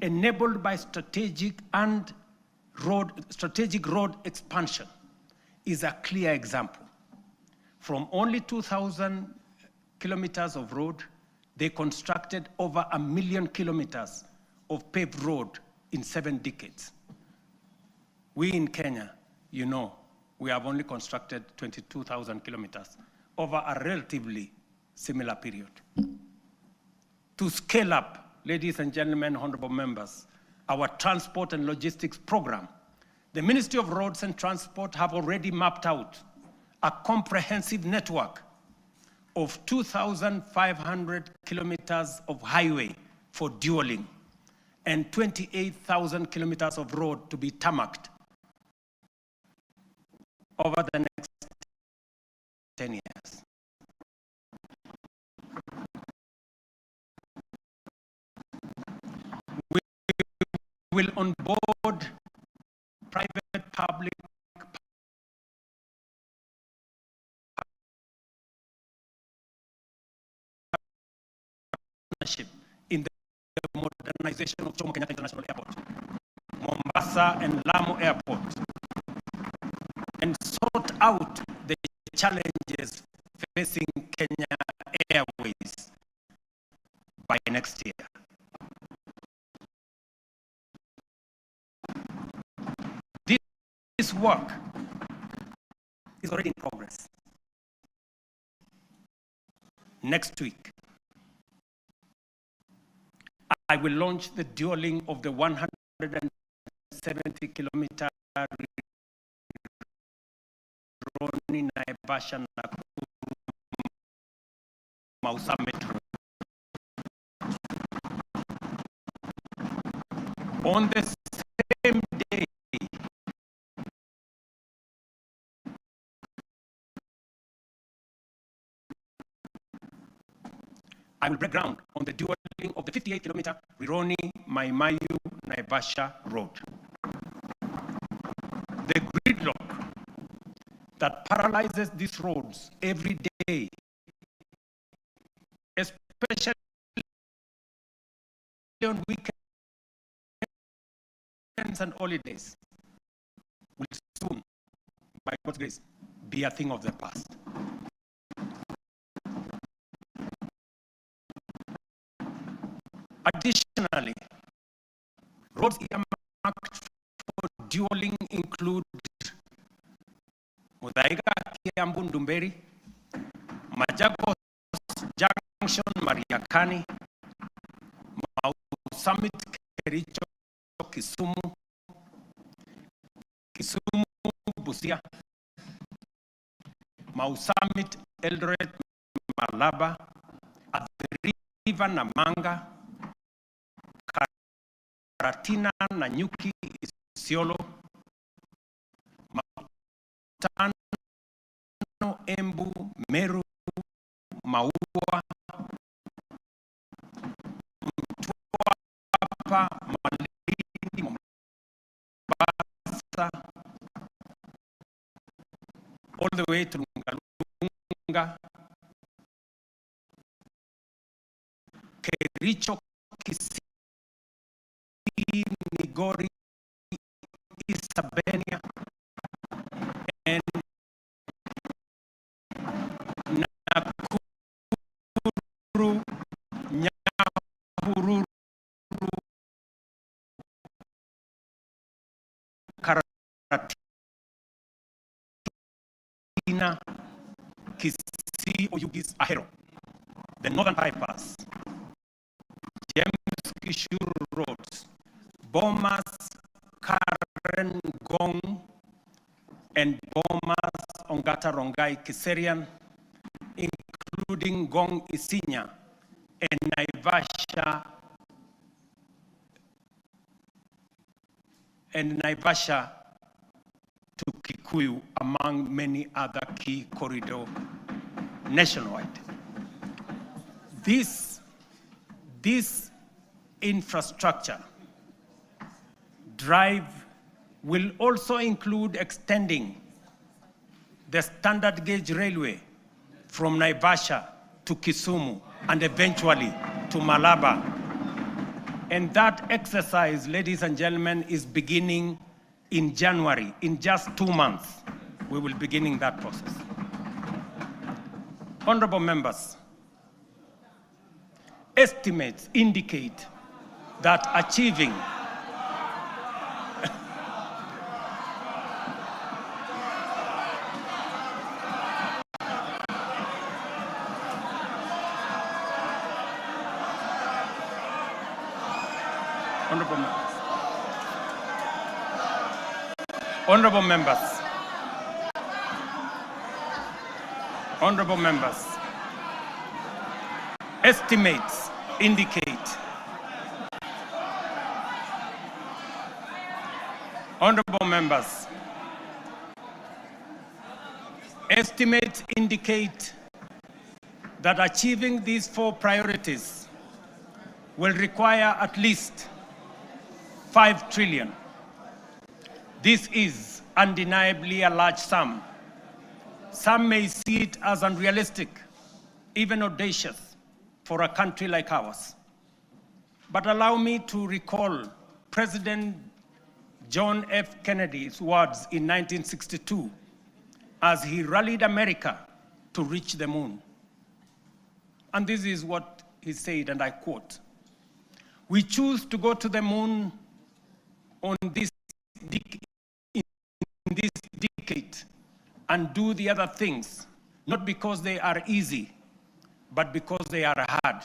enabled by strategic road expansion, is a clear example. From only 2,000 kilometers of road, they constructed over 1 million kilometers of paved road in 7 decades. We in Kenya, you know, we have only constructed 22,000 kilometers over a relatively similar period. To scale up, ladies and gentlemen, honorable members, our transport and logistics program, the Ministry of Roads and Transport have already mapped out a comprehensive network of 2,500 kilometers of highway for dualing and 28,000 kilometers of road to be tarmacked over the next 10 years. We will onboard private-public partnership in the modernization of Jomo Kenyatta International Airport, Mombasa and Lamu Airport, and sort out the challenges facing Kenya Airways by next year. This work is already in progress. Next week, I will launch the dualing of the 170-kilometer Rironi Naivasha Nakuru Mausa Metro. On the same day, I will break ground on the dualing of the 58-kilometer Rironi Mai Naivasha road. The gridlock that paralyzes these roads every day, especially on weekends and holidays, will soon, by God's grace, be a thing of the past. Additionally, roads earmarked for dualing include Muthaiga Kiambu Ndumberi, Machakos Junction Mariakani, Mau Summit Kericho Kisumu, Kisumu Busia, Mau Summit Eldoret Malaba, at the river Namanga, Karatina Nanyuki Isiolo, Mautano Embu Meru Maua, Mtwapa Malindi Mombasa, all the way to Ngalunga, Kericho Kisii, Migori, Isabenia, and Nakuru, Nyahururu, Karatina, Kisii Oyugis Ahero, the Northern Bypass, James Kishuru Roads, Bomas, Karen Gong, and Bomas Ongata Rongai Kiserian, including Gong Isinya and Naivasha to Kikuyu, among many other key corridors nationwide. This infrastructure drive will also include extending the standard gauge railway from Naivasha to Kisumu and eventually to Malaba. And that exercise, ladies and gentlemen, is beginning in January. In just 2 months, we will be beginning that process. Honorable members, estimates indicate that achieving Honorable members, estimates indicate that achieving these 4 priorities will require at least 5 trillion. This is undeniably a large sum. Some may see it as unrealistic, even audacious, for a country like ours. But allow me to recall President John F. Kennedy's words in 1962 as he rallied America to reach the moon. And this is what he said, and I quote, "We choose to go to the moon in this decade and do the other things, not because they are easy, but because they are hard.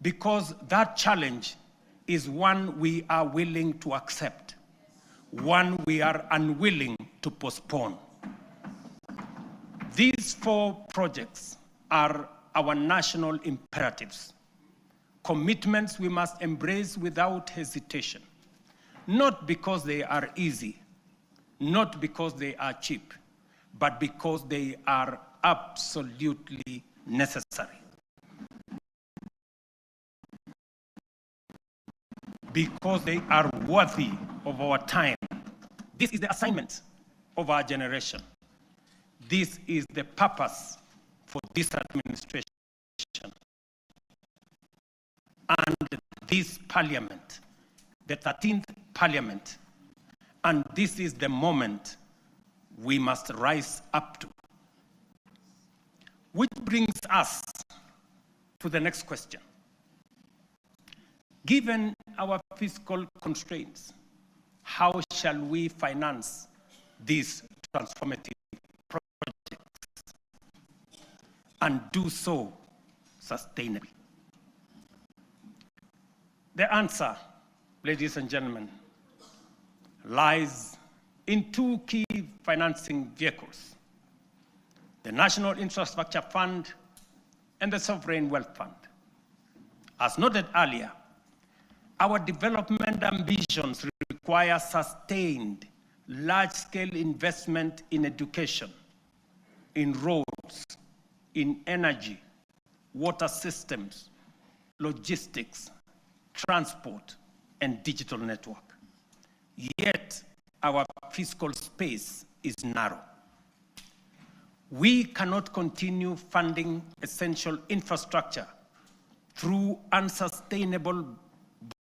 Because that challenge is one we are willing to accept, one we are unwilling to postpone." These 4 projects are our national imperatives, commitments we must embrace without hesitation, not because they are easy, not because they are cheap, but because they are absolutely necessary. Because they are worthy of our time. This is the assignment of our generation. This is the purpose for this administration and this parliament, the 13th parliament. And this is the moment we must rise up to. Which brings us to the next question. Given our fiscal constraints, how shall we finance these transformative projects and do so sustainably? The answer, ladies and gentlemen, lies in 2 key financing vehicles: the National Infrastructure Fund and the Sovereign Wealth Fund. As noted earlier, our development ambitions require sustained, large-scale investment in education, in roads, in energy, water systems, logistics, transport, and digital network. Yet, our fiscal space is narrow. We cannot continue funding essential infrastructure through unsustainable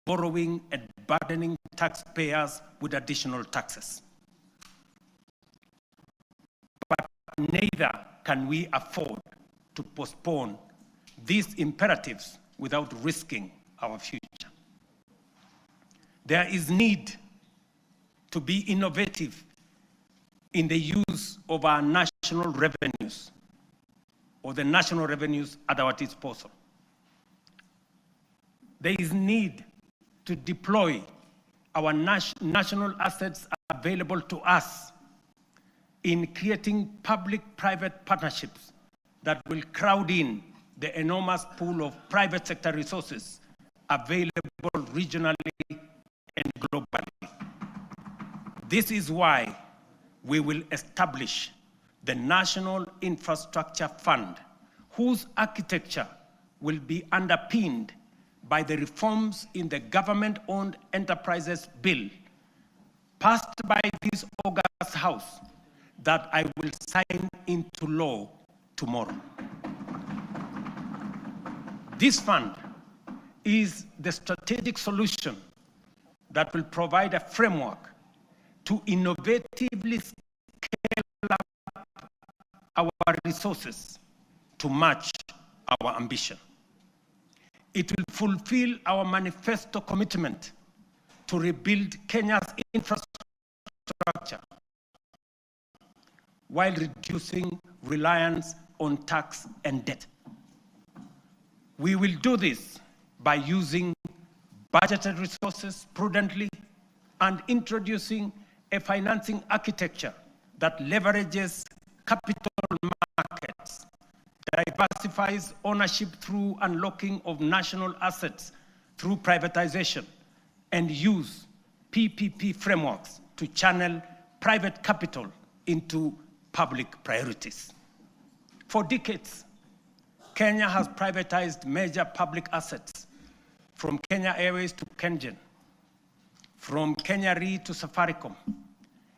borrowing and burdening taxpayers with additional taxes. But neither can we afford to postpone these imperatives without risking our future. There is need to be innovative in the use of our national revenues or the national revenues at our disposal. There is need to deploy our national assets available to us in creating public-private partnerships that will crowd in the enormous pool of private sector resources available regionally and globally. This is why we will establish the National Infrastructure Fund, whose architecture will be underpinned by the reforms in the Government-Owned Enterprises Bill passed by this August House that I will sign into law tomorrow. This fund is the strategic solution that will provide a framework to innovatively scale up our resources to match our ambition. It will fulfill our manifesto commitment to rebuild Kenya's infrastructure while reducing reliance on tax and debt. We will do this by using budgeted resources prudently and introducing a financing architecture that leverages capital markets, diversifies ownership through unlocking of national assets through privatization, and use PPP frameworks to channel private capital into public priorities. For decades, Kenya has privatized major public assets, from Kenya Airways to KenGen, from Kenya Re to Safaricom.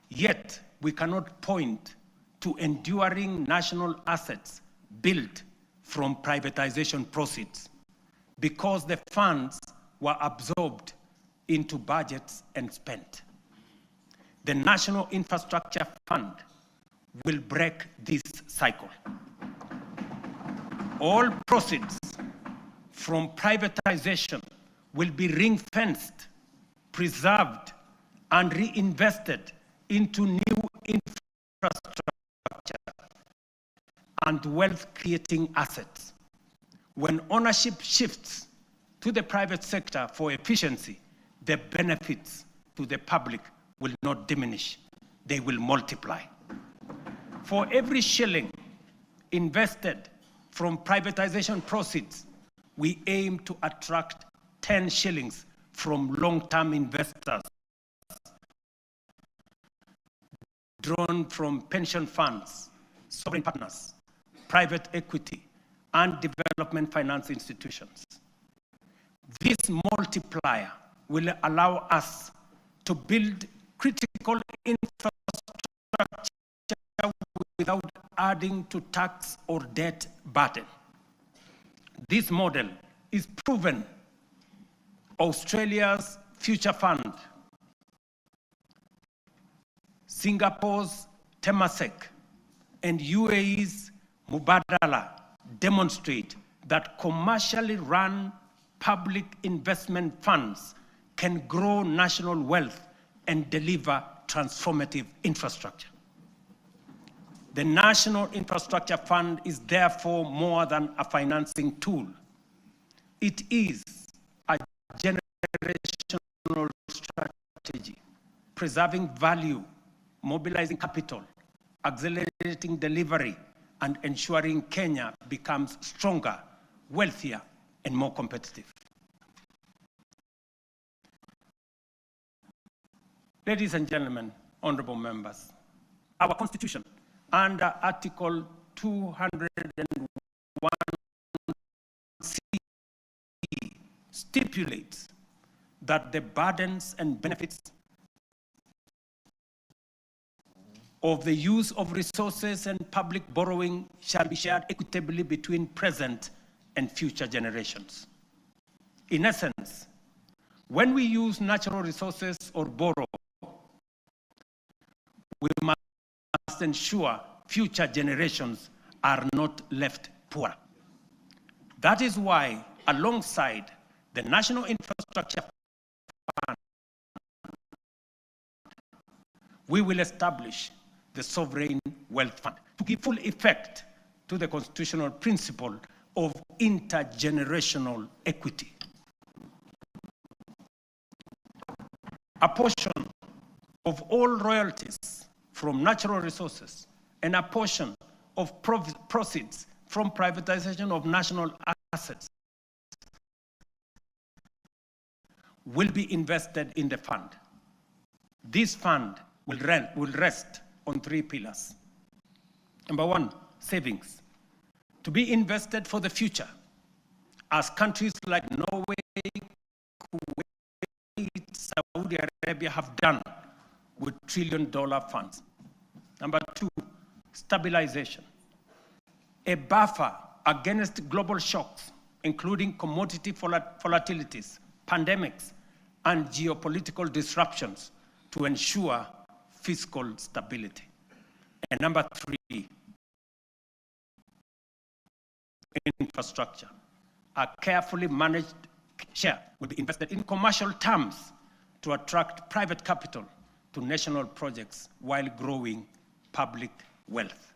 Yet, we cannot point to enduring national assets built from privatization proceeds because the funds were absorbed into budgets and spent. The National Infrastructure Fund will break this cycle. All proceeds from privatization will be ring-fenced, preserved, and reinvested into new infrastructure and wealth-creating assets. When ownership shifts to the private sector for efficiency, the benefits to the public will not diminish, they will multiply. For every shilling invested from privatization proceeds, we aim to attract 10 shillings from long-term investors drawn from pension funds, sovereign partners, private equity, and development finance institutions. This multiplier will allow us to build critical infrastructure without adding to tax or debt burden. This model is proven. Australia's Future Fund, Singapore's Temasek, and UAE's Mubadala demonstrate that commercially run public investment funds can grow national wealth and deliver transformative infrastructure. The National Infrastructure Fund is therefore more than a financing tool. It is a generational strategy, preserving value, mobilizing capital, accelerating delivery, and ensuring Kenya becomes stronger, wealthier, and more competitive. Ladies and gentlemen, honorable members, our Constitution, under Article 201C, stipulates that the burdens and benefits of the use of resources and public borrowing shall be shared equitably between present and future generations. In essence, when we use natural resources or borrow, we must ensure future generations are not left poor. That is why, alongside the National Infrastructure Fund, we will establish the Sovereign Wealth Fund to give full effect to the constitutional principle of intergenerational equity. A portion of all royalties from natural resources and a portion of proceeds from privatization of national assets will be invested in the fund. This fund will rest on 3 pillars. Number 1, savings, to be invested for the future, as countries like Norway, Kuwait, Saudi Arabia have done with trillion-dollar funds. Number 2, stabilization, a buffer against global shocks, including commodity volatilities, pandemics, and geopolitical disruptions to ensure fiscal stability. And number 3, infrastructure. A carefully managed share will be invested in commercial terms to attract private capital to national projects while growing public wealth.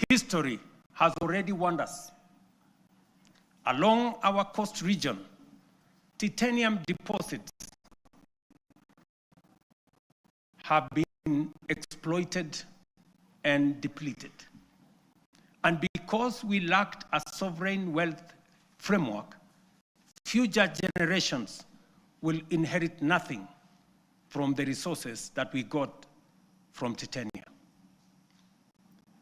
History has already warned us. Along our coast region, titanium deposits have been exploited and depleted. And because we lacked a sovereign wealth framework, future generations will inherit nothing from the resources that we got from titanium.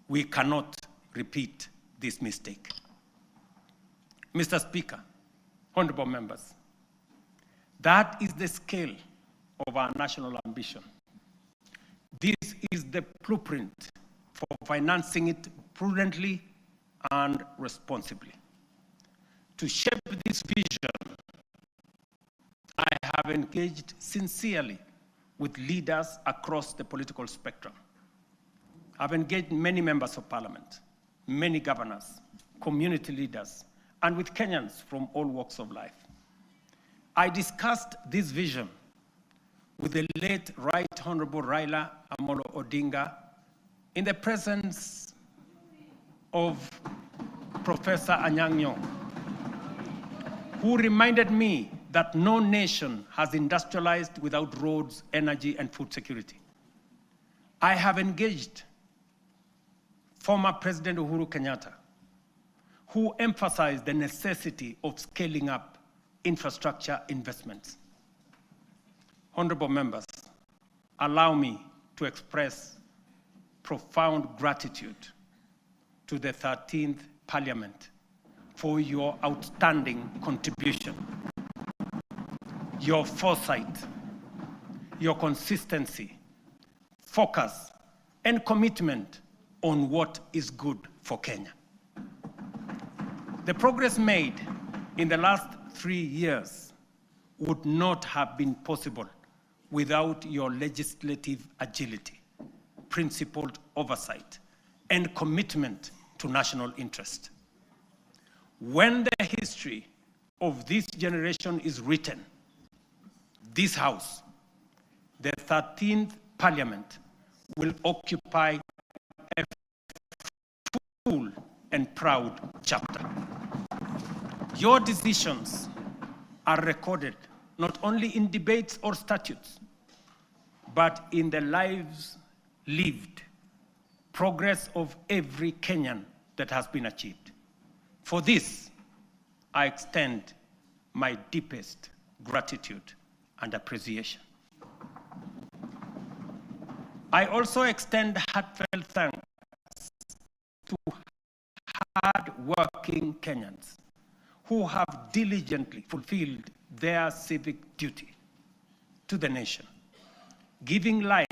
We cannot repeat this mistake. Mr. Speaker, honorable members, that is the scale of our national ambition. This is the blueprint for financing it prudently and responsibly. To shape this vision, I have engaged sincerely with leaders across the political spectrum. I've engaged many members of parliament, many governors, community leaders, and with Kenyans from all walks of life. I discussed this vision with the late Right Honorable Raila Amolo Odinga in the presence of Professor Anyang' Nyong'o, who reminded me that no nation has industrialized without roads, energy, and food security. I have engaged former President Uhuru Kenyatta, who emphasized the necessity of scaling up infrastructure investments. Honorable members, allow me to express profound gratitude to the 13th Parliament for your outstanding contribution, your foresight, your consistency, focus, and commitment on what is good for Kenya. The progress made in the last 3 years would not have been possible without your legislative agility, principled oversight, and commitment to national interest. When the history of this generation is written, this House, the 13th Parliament, will occupy a full and proud chapter. Your decisions are recorded not only in debates or statutes, but in the lives lived, progress of every Kenyan that has been achieved. For this, I extend my deepest gratitude and appreciation. I also extend heartfelt thanks to hard-working Kenyans who have diligently fulfilled their civic duty to the nation, giving life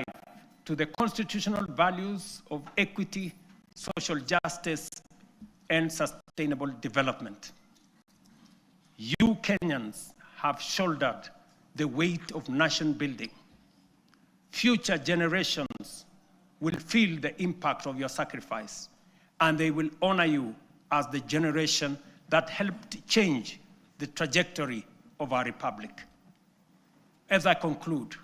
to the constitutional values of equity, social justice, and sustainable development. You Kenyans have shouldered the weight of nation building. Future generations will feel the impact of your sacrifice, and they will honor you as the generation that helped change the trajectory of our republic. As I conclude,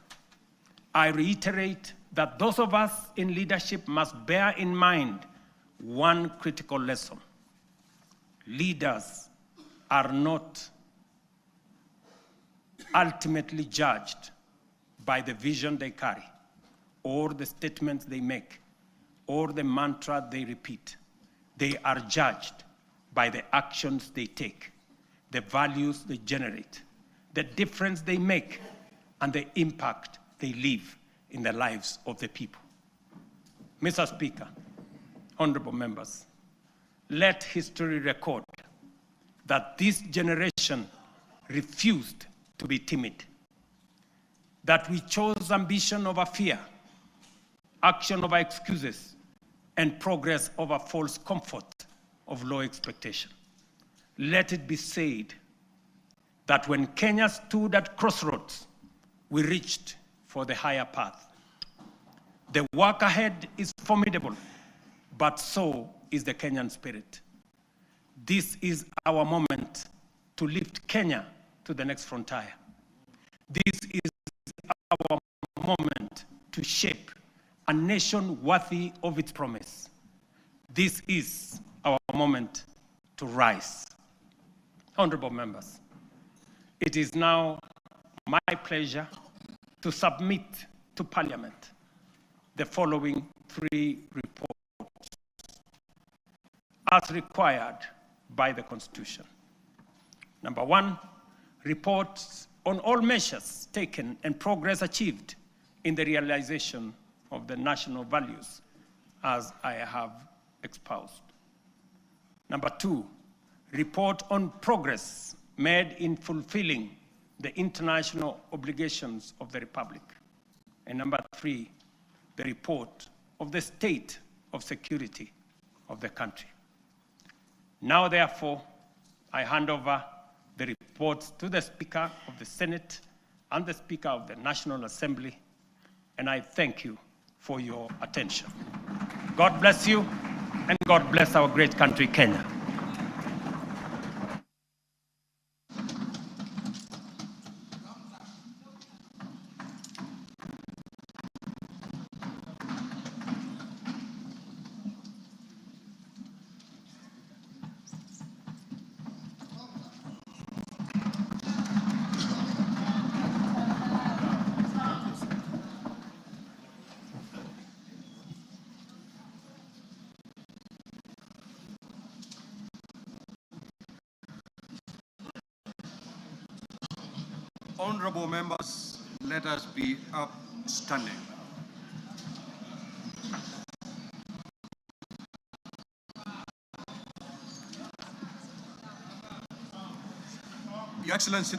I reiterate that those of us in leadership must bear in mind one critical lesson. Leaders are not ultimately judged by the vision they carry, or the statements they make, or the mantra they repeat. They are judged by the actions they take, the values they generate, the difference they make, and the impact they leave in the lives of the people. Mr. Speaker, honorable members, let history record that this generation refused to be timid, that we chose ambition over fear, action over excuses, and progress over false comfort of low expectation. Let it be said that when Kenya stood at crossroads, we reached for the higher path. The work ahead is formidable, but so is the Kenyan spirit. This is our moment to lift Kenya to the next frontier. This is our moment to shape a nation worthy of its promise. This is our moment to rise. Honorable members, it is now my pleasure to submit to Parliament the following three reports as required by the Constitution. Number one, reports on all measures taken and progress achieved in the realization of the national values as I have espoused. Number two, report on progress made in fulfilling the international obligations of the Republic. And number three, the report of the state of security of the country. Now, therefore, I hand over the reports to the Speaker of the Senate and the Speaker of the National Assembly, and I thank you for your attention. God bless you, and God bless our great country, Kenya. Honorable members, let us be upstanding. Your Excellency,